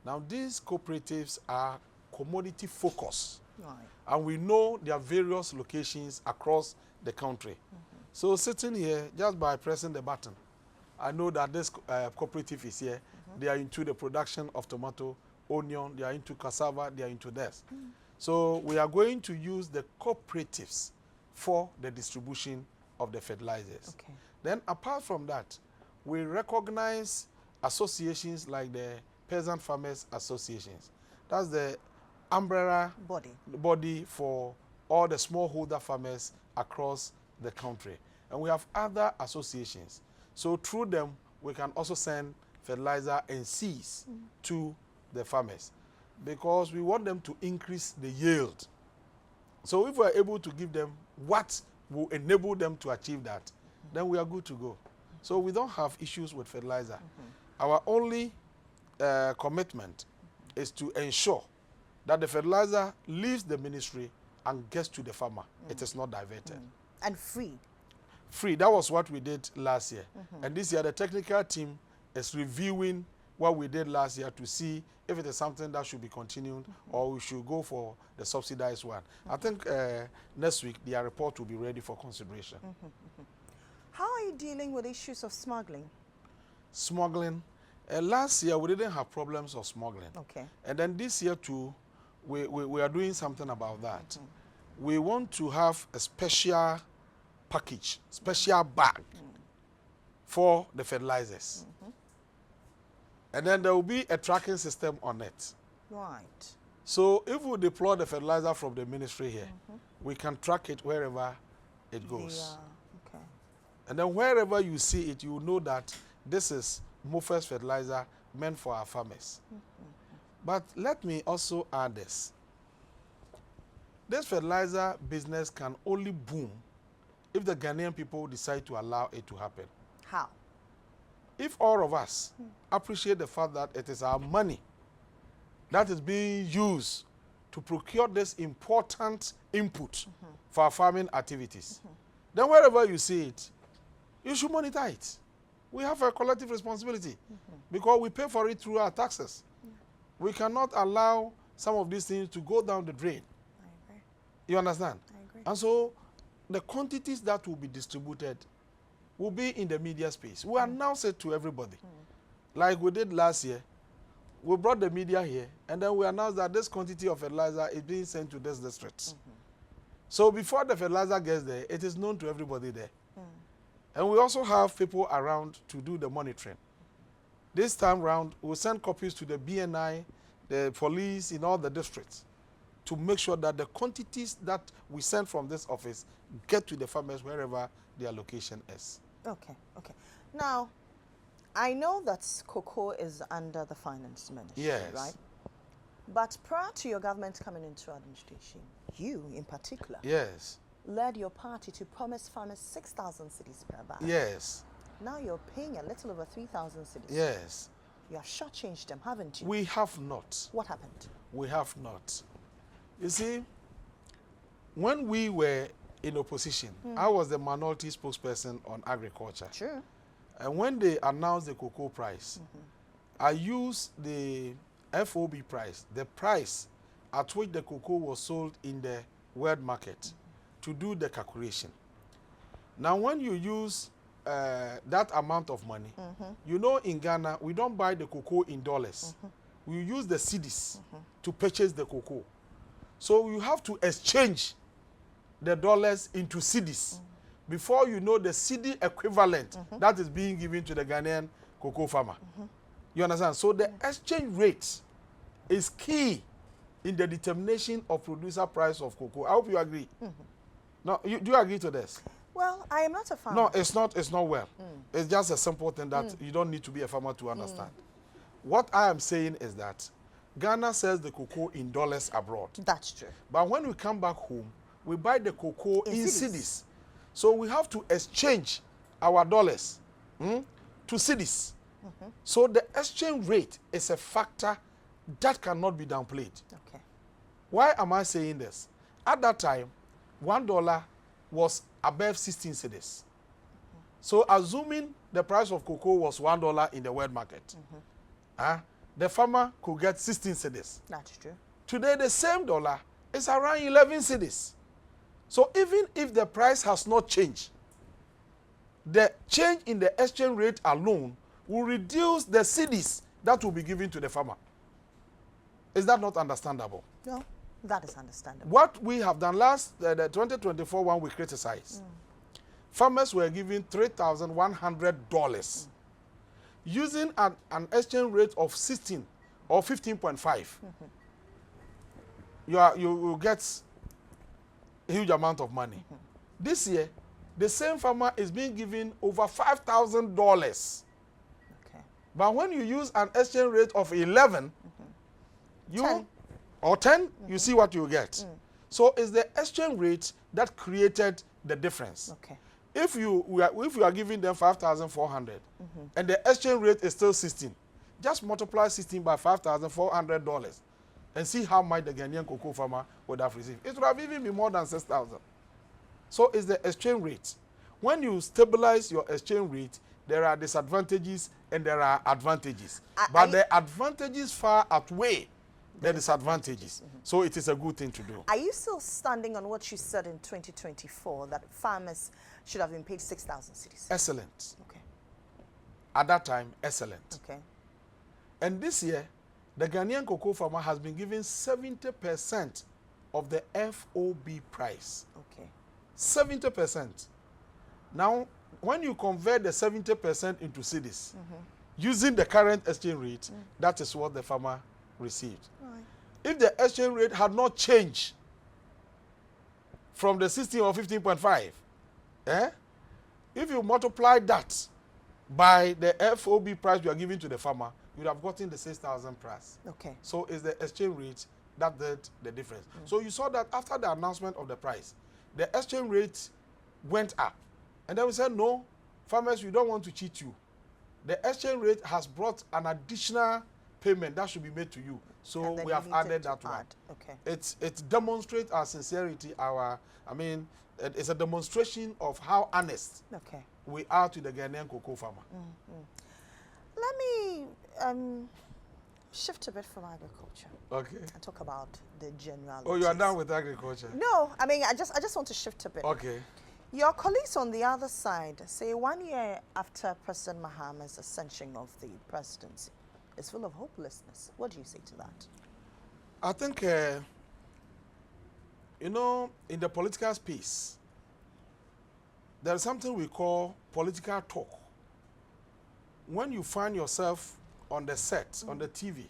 Now these cooperatives are commodity focused. Right. And we know there are various locations across the country. So sitting here, just by pressing the button, I know that this cooperative is here. They are into the production of tomato, onion, they are into cassava, they are into this. So we are going to use the cooperatives for the distribution of the fertilizers. Okay. Then apart from that, we recognize associations like the Peasant Farmers Associations. That's the umbrella body for all the smallholder farmers across the country. And we have other associations. So through them, we can also send fertilizer and seeds to the farmers because we want them to increase the yield. So if we are able to give them what will enable them to achieve that, then we are good to go. So we don't have issues with fertilizer. Our only commitment is to ensure that the fertilizer leaves the ministry and gets to the farmer. It is not diverted. And free. Free. That was what we did last year. And this year, the technical team is reviewing what we did last year to see if it is something that should be continued or we should go for the subsidized one. I think next week, their report will be ready for consideration. How are you dealing with issues of smuggling? Smuggling. Last year, we didn't have problems of smuggling. Okay. And then this year, too, we are doing something about that. We want to have a special package, special bag for the fertilizers. And then there will be a tracking system on it. Right. So if we deploy the fertilizer from the ministry here, we can track it wherever it goes. Okay. And then wherever you see it, you know that this is Mofes fertilizer meant for our farmers. But let me also add this. This fertilizer business can only boom if the Ghanaian people decide to allow it to happen. How? If all of us appreciate the fact that it is our money that is being used to procure this important input for our farming activities, then wherever you see it, you should monitor it. We have a collective responsibility because we pay for it through our taxes. We cannot allow some of these things to go down the drain. I agree. You understand? I agree. And so the quantities that will be distributed will be in the media space. We announce it to everybody. Like we did last year. We brought the media here, and then we announced that this quantity of fertilizer is being sent to this district. So before the fertilizer gets there, it is known to everybody there. And we also have people around to do the monitoring. This time round, we'll send copies to the BNI, the police in all the districts to make sure that the quantities that we send from this office get to the farmers wherever their location is. Okay, okay. Now, I know that cocoa is under the finance ministry, Yes. right? But prior to your government coming into administration, you in particular Yes. led your party to promise farmers 6,000 cedis per bag. Yes. Now you're paying a little over 3,000 cedis. Yes. You have shortchanged them, haven't you? We have not. What happened? We have not. You see, when we were in opposition, I was the minority spokesperson on agriculture. Sure. And when they announced the cocoa price, I used the FOB price, the price at which the cocoa was sold in the world market, to do the calculation. Now, when you use that amount of money, you know in Ghana, we don't buy the cocoa in dollars. We use the cedis to purchase the cocoa. So you have to exchange the dollars into cedis before you know the cedi equivalent that is being given to the Ghanaian cocoa farmer. You understand? So the exchange rate is key in the determination of producer price of cocoa. I hope you agree. No, do you agree to this? Well, I am not a farmer. No, it's not well. It's just a simple thing that you don't need to be a farmer to understand. What I am saying is that Ghana sells the cocoa in dollars abroad. That's true. But when we come back home, we buy the cocoa in cedis. So we have to exchange our dollars to cedis. So the exchange rate is a factor that cannot be downplayed. Okay. Why am I saying this? At that time, $1 was above 16 cedis. So assuming the price of cocoa was $1 in the world market, the farmer could get 16 cedis. That's true. Today, the same dollar is around 11 cedis. So even if the price has not changed, the change in the exchange rate alone will reduce the cedis that will be given to the farmer. Is that not understandable? No, that is understandable. What we have done last, the 2024 one we criticized, farmers were given $3,100 using an exchange rate of 16 or 15.5. you will get a huge amount of money. This year, the same farmer is being given over $5,000. Okay. But when you use an exchange rate of 11, you 10. or 10, you see what you get. So it's the exchange rate that created the difference. Okay. If you are giving them 5,400 and the exchange rate is still 16, just multiply 16 by $5,400 and see how much the Ghanaian cocoa farmer would have received. It would have even been more than 6,000. So it's the exchange rate. When you stabilize your exchange rate, there are disadvantages and there are advantages. But the advantages far outweigh the disadvantages. So it is a good thing to do. Are you still standing on what you said in 2024, that farmers should have been paid 6,000 cedis? Excellent. Okay. At that time, excellent. Okay. And this year, the Ghanaian cocoa farmer has been given 70% of the FOB price. Okay. 70%. Now, when you convert the 70% into cedis, using the current exchange rate, that is what the farmer received. Right. If the exchange rate had not changed from the 16 or 15.5, if you multiply that by the FOB price you are giving to the farmer, you would have gotten the 6,000 price. Okay. So it's the exchange rate that did the difference. So you saw that after the announcement of the price, the exchange rate went up. And then we said, no, farmers, we don't want to cheat you. The exchange rate has brought an additional payment that should be made to you. So we have added that one. Okay. It demonstrates our sincerity, it's a demonstration of how honest we are to the Ghanaian cocoa farmer. Let me shift a bit from agriculture. Okay. And talk about the generalities. Oh, you are done with agriculture? No, I mean, I just want to shift a bit. Okay. Your colleagues on the other side say 1 year after President Mohammed's ascension of the presidency, it's full of hopelessness. What do you say to that? I think, in the political space, there is something we call political talk. When you find yourself on the set, on the TV,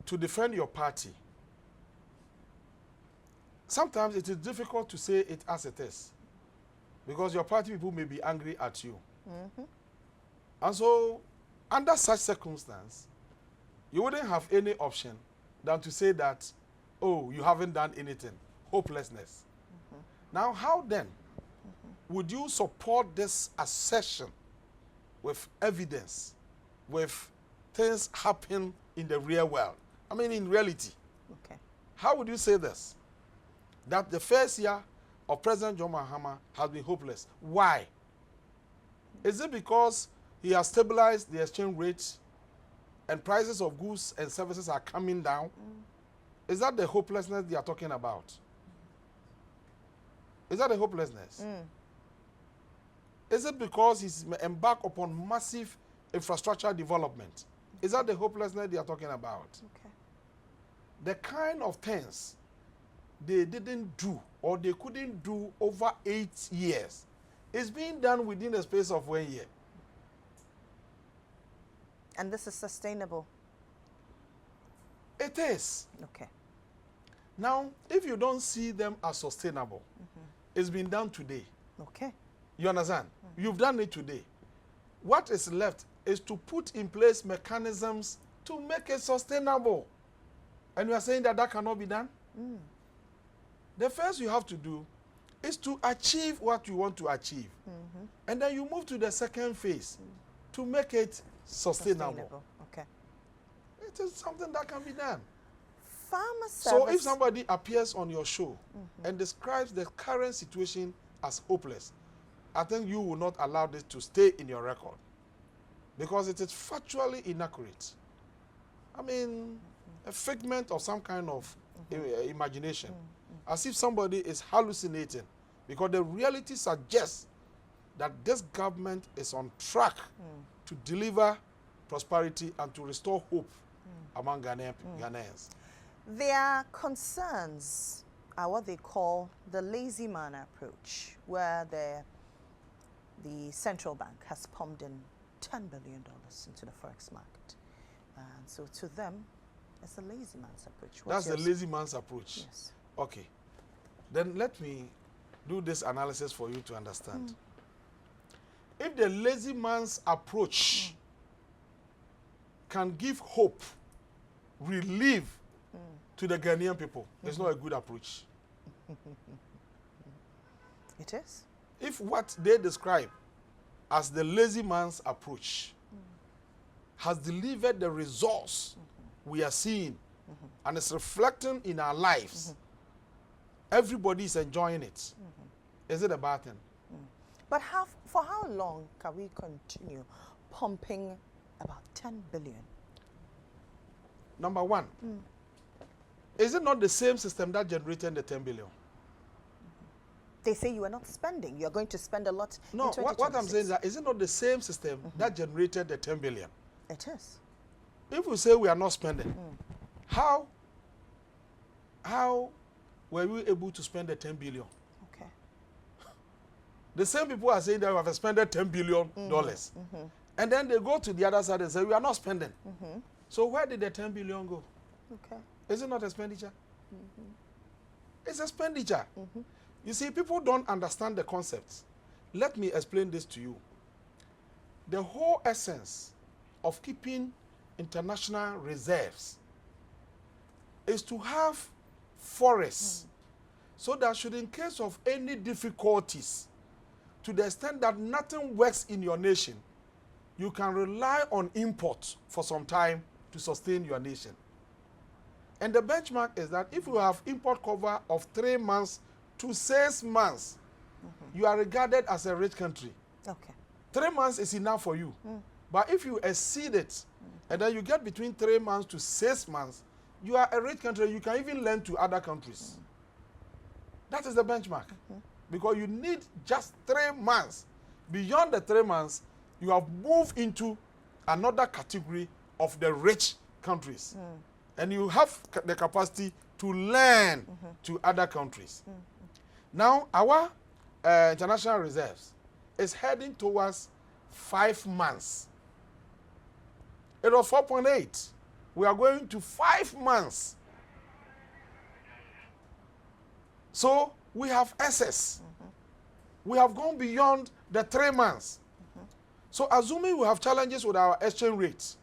to defend your party, sometimes it is difficult to say it as it is, because your party people may be angry at you. And so, under such circumstance, you wouldn't have any option than to say that, oh, you haven't done anything. Hopelessness. Now, how then would you support this assertion with evidence, with things happen in the real world? I mean, in reality. Okay. How would you say this? That the first year of President John Mahama has been hopeless. Why? Is it because he has stabilized the exchange rate and prices of goods and services are coming down? Is that the hopelessness they are talking about? Is that the hopelessness? Is it because he's embarked upon massive infrastructure development? Is that the hopelessness they are talking about? Okay. The kind of things they didn't do or they couldn't do over 8 years is being done within the space of 1 year. And this is sustainable? It is. Okay. Now, if you don't see them as sustainable, it's been done today. Okay. You understand? You've done it today. What is left is to put in place mechanisms to make it sustainable. And you are saying that that cannot be done? The first you have to do is to achieve what you want to achieve. And then you move to the second phase to make it sustainable. Okay. It is something that can be done. Farmer So if somebody appears on your show and describes the current situation as hopeless, I think you will not allow this to stay in your record, because it is factually inaccurate. I mean, a figment of some kind of imagination, as if somebody is hallucinating, because the reality suggests that this government is on track to deliver prosperity and to restore hope among Ghanaians. Their concerns are what they call the lazy man approach, where the central bank has pumped in $10 billion into the forex market. And so to them, It's a lazy man's approach. That's a lazy man's approach. Yes. Okay. Then let me do this analysis for you to understand. If the lazy man's approach can give hope, relief to the Ghanaian people, it's not a good approach. It is. If what they describe as the lazy man's approach has delivered the results we are seeing and is reflecting in our lives, everybody is enjoying it. Is it a bad thing? But for how long can we continue pumping about 10 billion? Number one, is it not the same system that generated the 10 billion? They say you are not spending. You are going to spend a lot No, in 2026. what I'm saying is that is it not the same system that generated the 10 billion? It is. If we say we are not spending, how were we able to spend the 10 billion? Okay. The same people are saying that we have expended $10 billion. And then they go to the other side and say we are not spending. So where did the 10 billion go? Okay. Is it not expenditure? It's expenditure. You see, people don't understand the concepts. Let me explain this to you. The whole essence of keeping international reserves is to have forests so that should in case of any difficulties, to the extent that nothing works in your nation, you can rely on import for some time to sustain your nation. And the benchmark is that if you have import cover of 3 months to 6 months, you are regarded as a rich country. Okay. 3 months is enough for you. But if you exceed it, and then you get between 3 months to 6 months, you are a rich country. You can even lend to other countries. That is the benchmark. Because you need just 3 months. Beyond the 3 months, you have moved into another category of the rich countries. And you have the capacity to lend to other countries. Now, our international reserves is heading towards 5 months. It was 4.8. We are going to 5 months. So we have excess. We have gone beyond the 3 months. So assuming we have challenges with our exchange rate,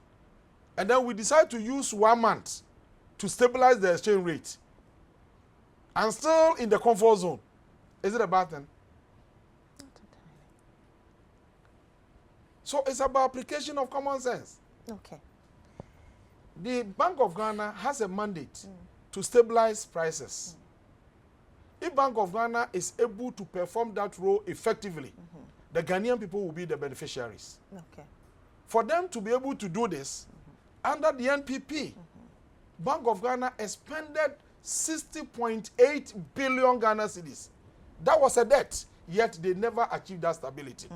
and then we decide to use 1 month to stabilize the exchange rate, and still in the comfort zone, is it a bad thing? Not entirely. So it's about application of common sense. Okay. The Bank of Ghana has a mandate to stabilize prices. If Bank of Ghana is able to perform that role effectively, the Ghanaian people will be the beneficiaries. Okay. For them to be able to do this, under the NPP, Bank of Ghana expended 60.8 billion Ghana cedis. That was a debt, yet they never achieved that stability.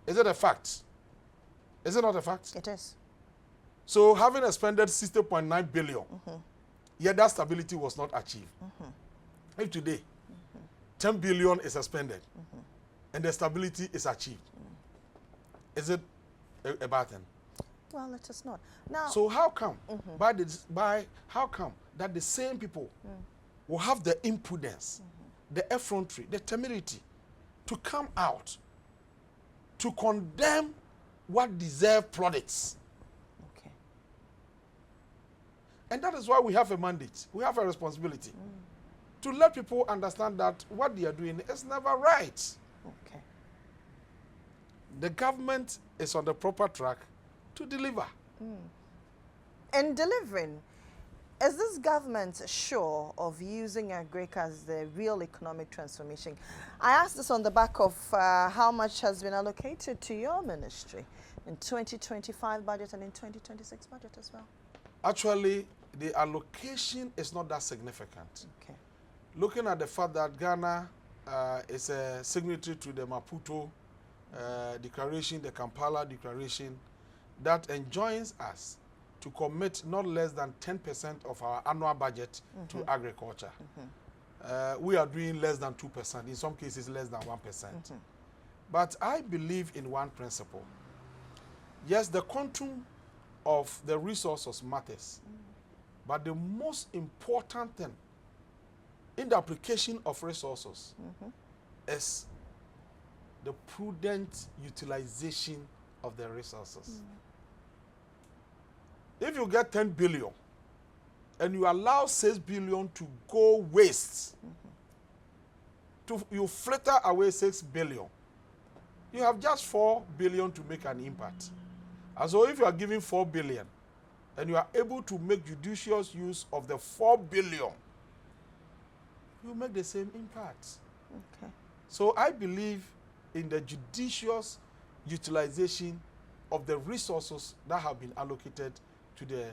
Is it a fact? Is it not a fact? It is. So having expended 60.9 billion, yet that stability was not achieved. If today 10 billion is expended and the stability is achieved, is it a bad thing? Well, it is not. Now, So how come how come that the same people will have the impudence, the effrontery, the temerity to come out to condemn what deserve products? okay. And that is why we have a mandate. We have a responsibility to let people understand that what they are doing is never right. Okay. The government is on the proper track to deliver. In delivering, is this government sure of using agric as the real economic transformation? I asked this on the back of how much has been allocated to your ministry in 2025 budget and in 2026 budget as well. Actually, the allocation is not that significant. Okay. Looking at the fact that Ghana is a signatory to the Maputo Declaration, the Kampala Declaration, that enjoins us to commit not less than 10% of our annual budget to agriculture. We are doing less than 2%, in some cases less than 1%. But I believe in one principle. Yes, the quantum of the resources matters. But the most important thing in the application of resources is the prudent utilization of the resources. If you get 10 billion and you allow 6 billion to go waste, you flitter away 6 billion, you have just 4 billion to make an impact. And so if you are giving 4 billion and you are able to make judicious use of the 4 billion, you make the same impact. Okay. So I believe in the judicious utilization of the resources that have been allocated to the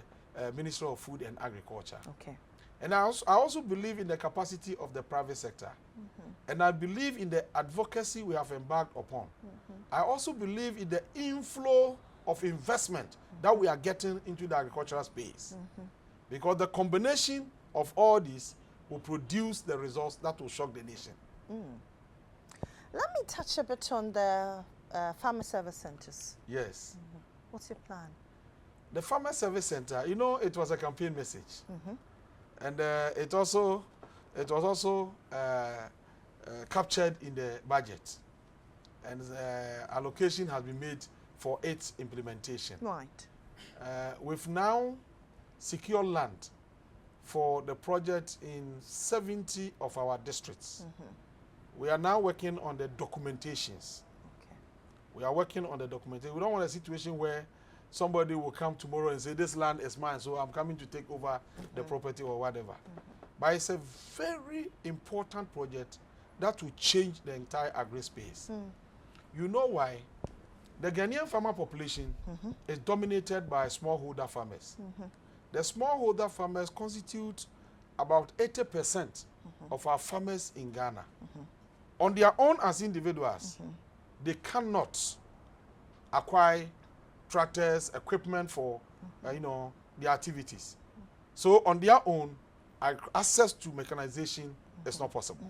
Ministry of Food and Agriculture. Okay. And I also believe in the capacity of the private sector. And I believe in the advocacy we have embarked upon. I also believe in the inflow of investment that we are getting into the agricultural space. Because the combination of all this will produce the results that will shock the nation. Let me touch a bit on the farmer service centers. Yes. What's your plan? The Farmer Service Center, you know, it was a campaign message. And it was also captured in the budget. And allocation has been made for its implementation. Right. We've now secured land for the project in 70 of our districts. We are now working on the documentations. Okay. We are working on the documentation. We don't want a situation where somebody will come tomorrow and say, this land is mine, so I'm coming to take over the property or whatever. But it's a very important project that will change the entire agri-space. You know why? The Ghanaian farmer population is dominated by smallholder farmers. The smallholder farmers constitute about 80% of our farmers in Ghana. On their own as individuals, they cannot acquire tractors, equipment for their activities. So on their own, access to mechanization is not possible.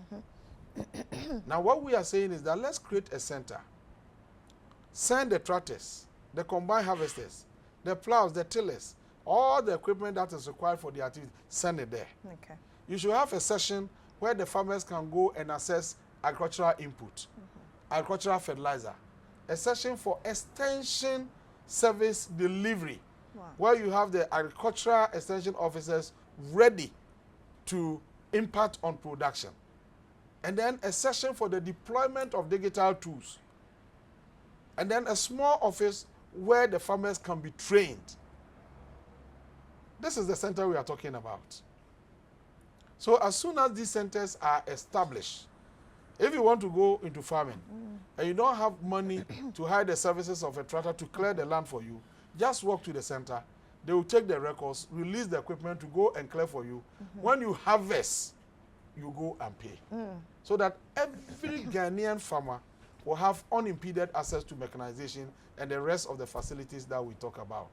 Now what we are saying is that let's create a center. Send the tractors, the combine harvesters, the plows, the tillers, all the equipment that is required for the activity, send it there. Okay. You should have a session where the farmers can go and access agricultural input, agricultural fertilizer, a session for extension service delivery, where you have the agricultural extension officers ready to impact on production. And then a session for the deployment of digital tools. And then a small office where the farmers can be trained. This is the center we are talking about. So as soon as these centers are established, if you want to go into farming and you don't have money to hire the services of a tractor to clear the land for you, just walk to the center. They will take the records, release the equipment to go and clear for you. When you harvest, you go and pay. So that every Ghanaian farmer will have unimpeded access to mechanization and the rest of the facilities that we talk about.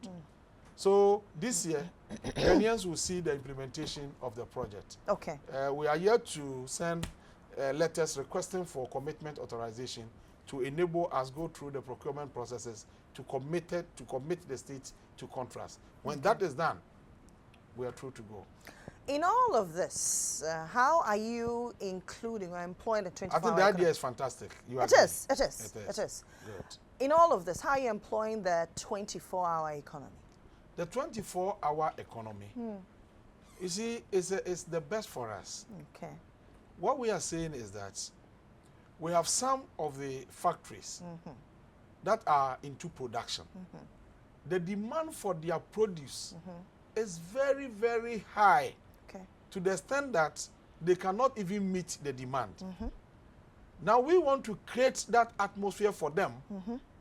So this year, Ghanaians will see the implementation of the project. Okay. We are here to send letters requesting for commitment authorization to enable us go through the procurement processes to commit the state to contracts. When that is done, we are through to go. In all of this, how are you including or employing the 24-hour I think the idea is fantastic. It is. Good. In all of this, how are you employing the 24-hour economy? The 24-hour economy, you see, is the best for us. Okay. What we are saying is that we have some of the factories that are into production. The demand for their produce is very, very high, to the extent that they cannot even meet the demand. Now we want to create that atmosphere for them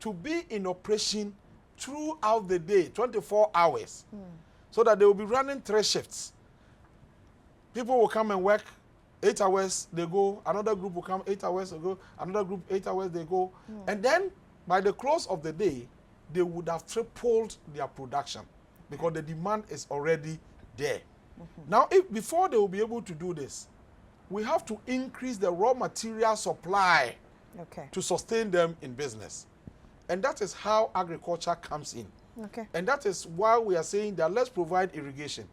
to be in operation throughout the day, 24 hours, so that they will be running 3 shifts. People will come and work 8 hours, they go. Another group will come 8 hours, they go. Another group 8 hours, they go. And then by the close of the day, they would have tripled their production because the demand is already there. Now, before they will be able to do this, we have to increase the raw material supply to sustain them in business. And that is how agriculture comes in. Okay. And that is why we are saying that let's provide irrigation.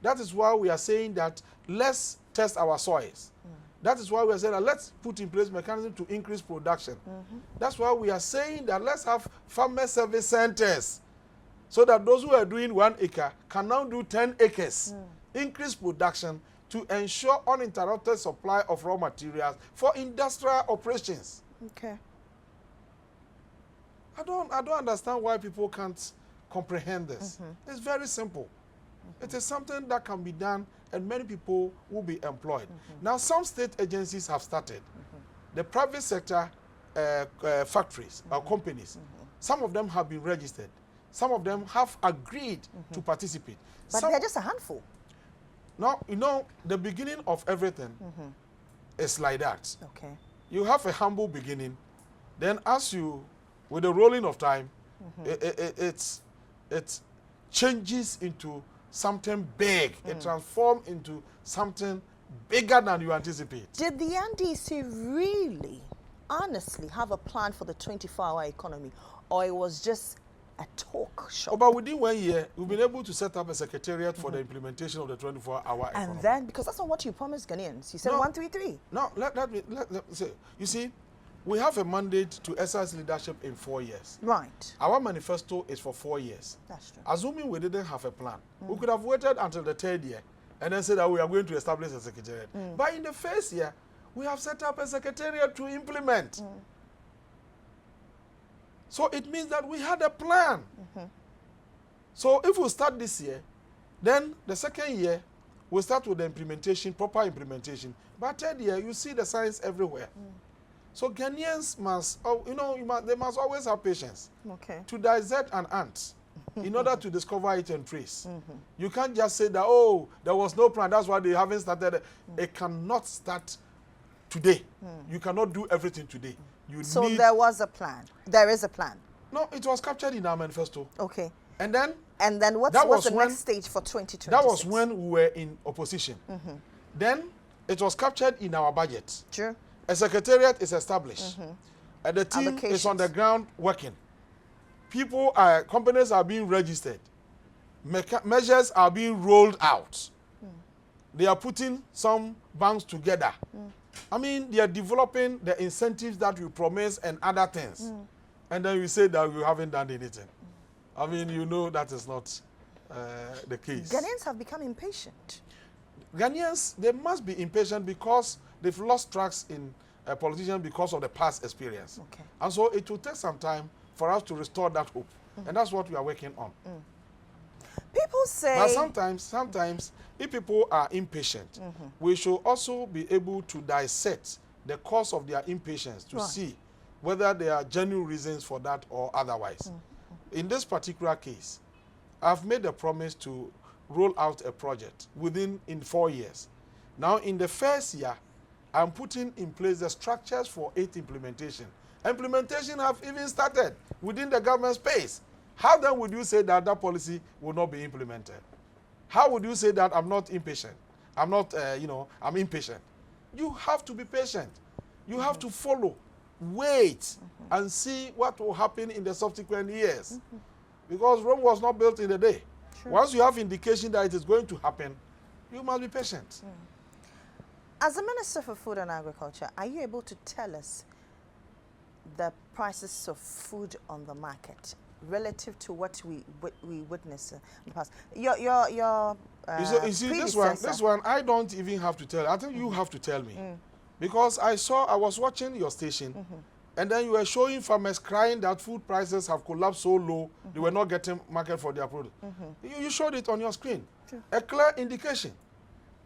That is why we are saying that let's test our soils. That is why we are saying that let's put in place mechanisms to increase production. That's why we are saying that let's have farmer service centers so that those who are doing 1 acre can now do 10 acres. Increase production to ensure uninterrupted supply of raw materials for industrial operations. Okay. I don't understand why people can't comprehend this. It's very simple. It is something that can be done and many people will be employed. Now, some state agencies have started. The private sector factories or companies, some of them have been registered. Some of them have agreed to participate. But they're just a handful. Now, you know, the beginning of everything is like that. Okay. You have a humble beginning. Then as you, with the rolling of time, it changes into something big. It transforms into something bigger than you anticipate. Did the NDC really, honestly, have a plan for the 24-hour economy, or it was just a talk show? Oh, but within 1 year, we've been able to set up a secretariat for the implementation of the 24-hour economy. And then, because that's not what you promised Ghanaians, you said No. 133. No, let me say, you see, we have a mandate to exercise leadership in 4 years. Right. Our manifesto is for 4 years. That's true. Assuming we didn't have a plan, we could have waited until the 3rd year and then said that we are going to establish a secretariat. But in the first year, we have set up a secretariat to implement. So it means that we had a plan. So if we start this year, then the 2nd year, we'll start with the implementation, proper implementation. But 3rd year, you see the signs everywhere. So Ghanaians must, they must always have patience to dissect an ant in order to discover it and trace. You can't just say that, oh, there was no plan, that's why they haven't started. It cannot start today. You cannot do everything today. So there was a plan. There is a plan. No, it was captured in our manifesto. Okay. And then what's the next stage for 2026? That was when we were in opposition. Then it was captured in our budget. Sure. A secretariat is established. And the team is on the ground working. Companies are being registered. Measures are being rolled out. They are putting some banks together. I mean, they are developing the incentives that we promise and other things. And then we say that we haven't done anything. I mean, you know that is not the case. Ghanaians have become impatient. Ghanaians, they must be impatient because they've lost tracks in politicians because of the past experience. Okay. And so it will take some time for us to restore that hope. And that's what we are working on. People say... But sometimes, if people are impatient, we should also be able to dissect the cause of their impatience to see whether there are genuine reasons for that or otherwise. In this particular case, I've made a promise to roll out a project in 4 years. Now, in the first year, I'm putting in place the structures for its implementation. Implementation have even started within the government space. How then would you say that that policy will not be implemented? How would you say that I'm not impatient? I'm not, I'm impatient. You have to be patient. You have to follow, wait, and see what will happen in the subsequent years. Because Rome was not built in a day. Sure. Once you have indication that it is going to happen, you must be patient. As the Minister for Food and Agriculture, are you able to tell us the prices of food on the market relative to what we witnessed in the past? Your you see this one, I don't even have to tell. I think you have to tell me. Because I was watching your station, and then you were showing farmers crying that food prices have collapsed so low, they were not getting market for their product. You showed it on your screen. Sure. A clear indication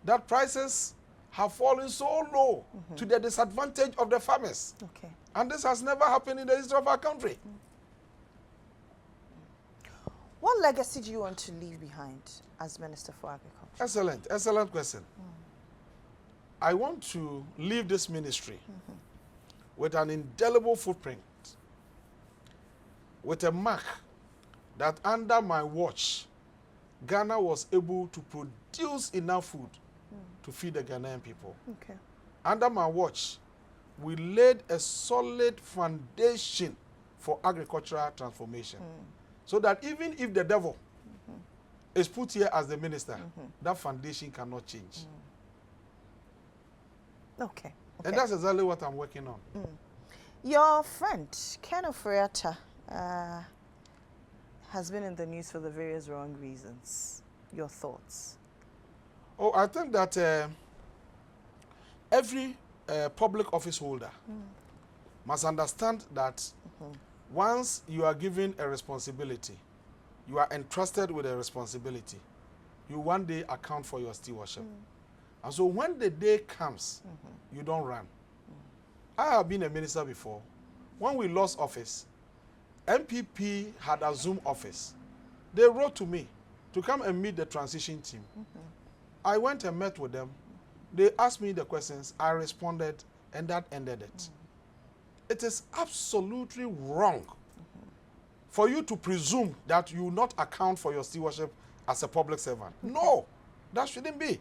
that prices have fallen so low to the disadvantage of the farmers. Okay. And this has never happened in the history of our country. What legacy do you want to leave behind as Minister for Agriculture? Excellent question. I want to leave this ministry with an indelible footprint, with a mark that under my watch, Ghana was able to produce enough food to feed the Ghanaian people. Okay. Under my watch, we laid a solid foundation for agricultural transformation. So that even if the devil is put here as the minister, that foundation cannot change. Okay. And that's exactly what I'm working on. Your friend, Ken Oforiatta, has been in the news for the various wrong reasons. Your thoughts? Oh, I think that every public office holder must understand that once you are given a responsibility, you are entrusted with a responsibility, you one day account for your stewardship. And so when the day comes, you don't run. I have been a minister before. When we lost office, MPP had assumed office. They wrote to me to come and meet the transition team. I went and met with them. They asked me the questions. I responded, and that ended it. It is absolutely wrong for you to presume that you will not account for your stewardship as a public servant. No, that shouldn't be.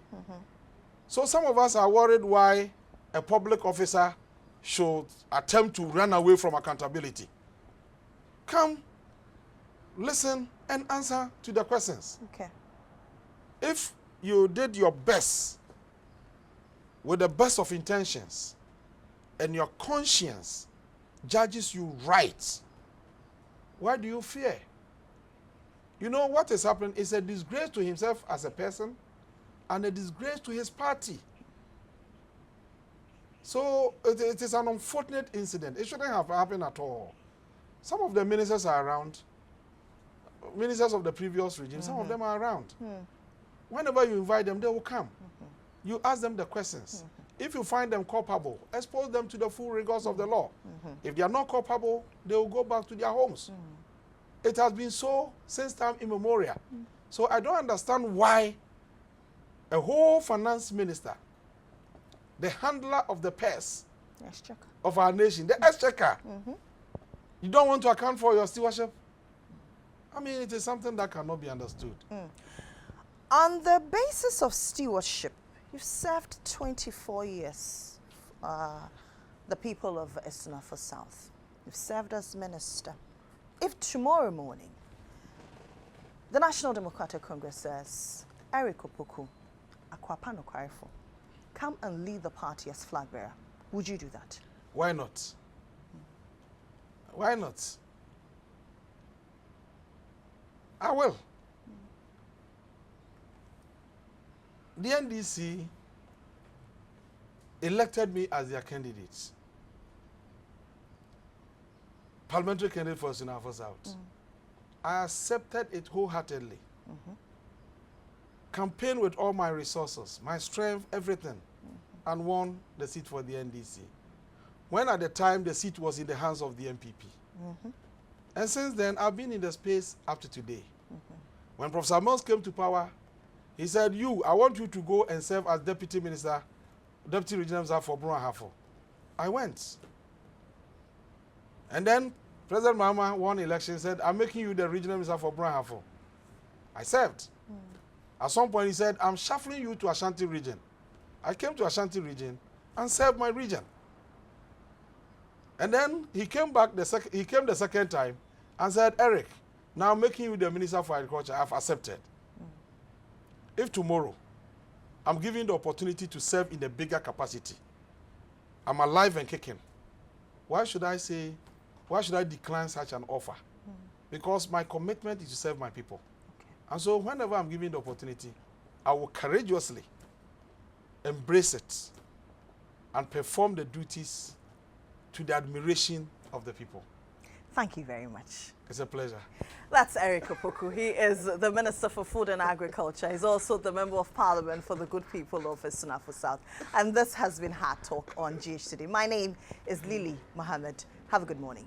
So some of us are worried why a public officer should attempt to run away from accountability. Come, listen, and answer to the questions. Okay. If you did your best with the best of intentions and your conscience judges you right, why do you fear? You know what is happening is a disgrace to himself as a person and a disgrace to his party. So it is an unfortunate incident. It shouldn't have happened at all. Some of the ministers are around, ministers of the previous regime, some of them are around. Whenever you invite them, they will come. You ask them the questions. If you find them culpable, expose them to the full rigors of the law. If they are not culpable, they will go back to their homes. It has been so since time immemorial. So I don't understand why a whole finance minister, the handler of the purse of our nation, the exchequer, you don't want to account for your stewardship? I mean, it is something that cannot be understood. On the basis of stewardship, you've served 24 years, the people of Esnafo South. You've served as minister. If tomorrow morning, the National Democratic Congress says, Eric Opoku, Akwapano Kwarifo, come and lead the party as flag bearer, would you do that? Why not? Why not? I will. The NDC elected me as their candidate. Parliamentary candidate for Esnafo South. I accepted it wholeheartedly. Campaigned with all my resources, my strength, everything, and won the seat for the NDC. When at the time the seat was in the hands of the MPP. And since then, I've been in the space up to today. When Professor Mills came to power, he said, I want you to go and serve as Deputy Minister, Deputy Regional Minister for Brunahafo. I went. And then President Mahama won election and said, I'm making you the Regional Minister for Brunahafo. I served. At some point, he said, I'm shuffling you to Ashanti region. I came to Ashanti region and served my region. And then he came back the second time and said, Eric, now I'm making you the Minister for Agriculture. I've accepted. If tomorrow I'm given the opportunity to serve in a bigger capacity, I'm alive and kicking, why should I decline such an offer? Because my commitment is to serve my people. And so whenever I'm given the opportunity, I will courageously embrace it and perform the duties to the admiration of the people. Thank you very much. It's a pleasure. That's Eric Opoku. He is the Minister for Food and Agriculture. He's also the Member of Parliament for the good people of Esnafo South. And this has been Hard Talk on GH Today. My name is Lily Mohammed. Have a good morning.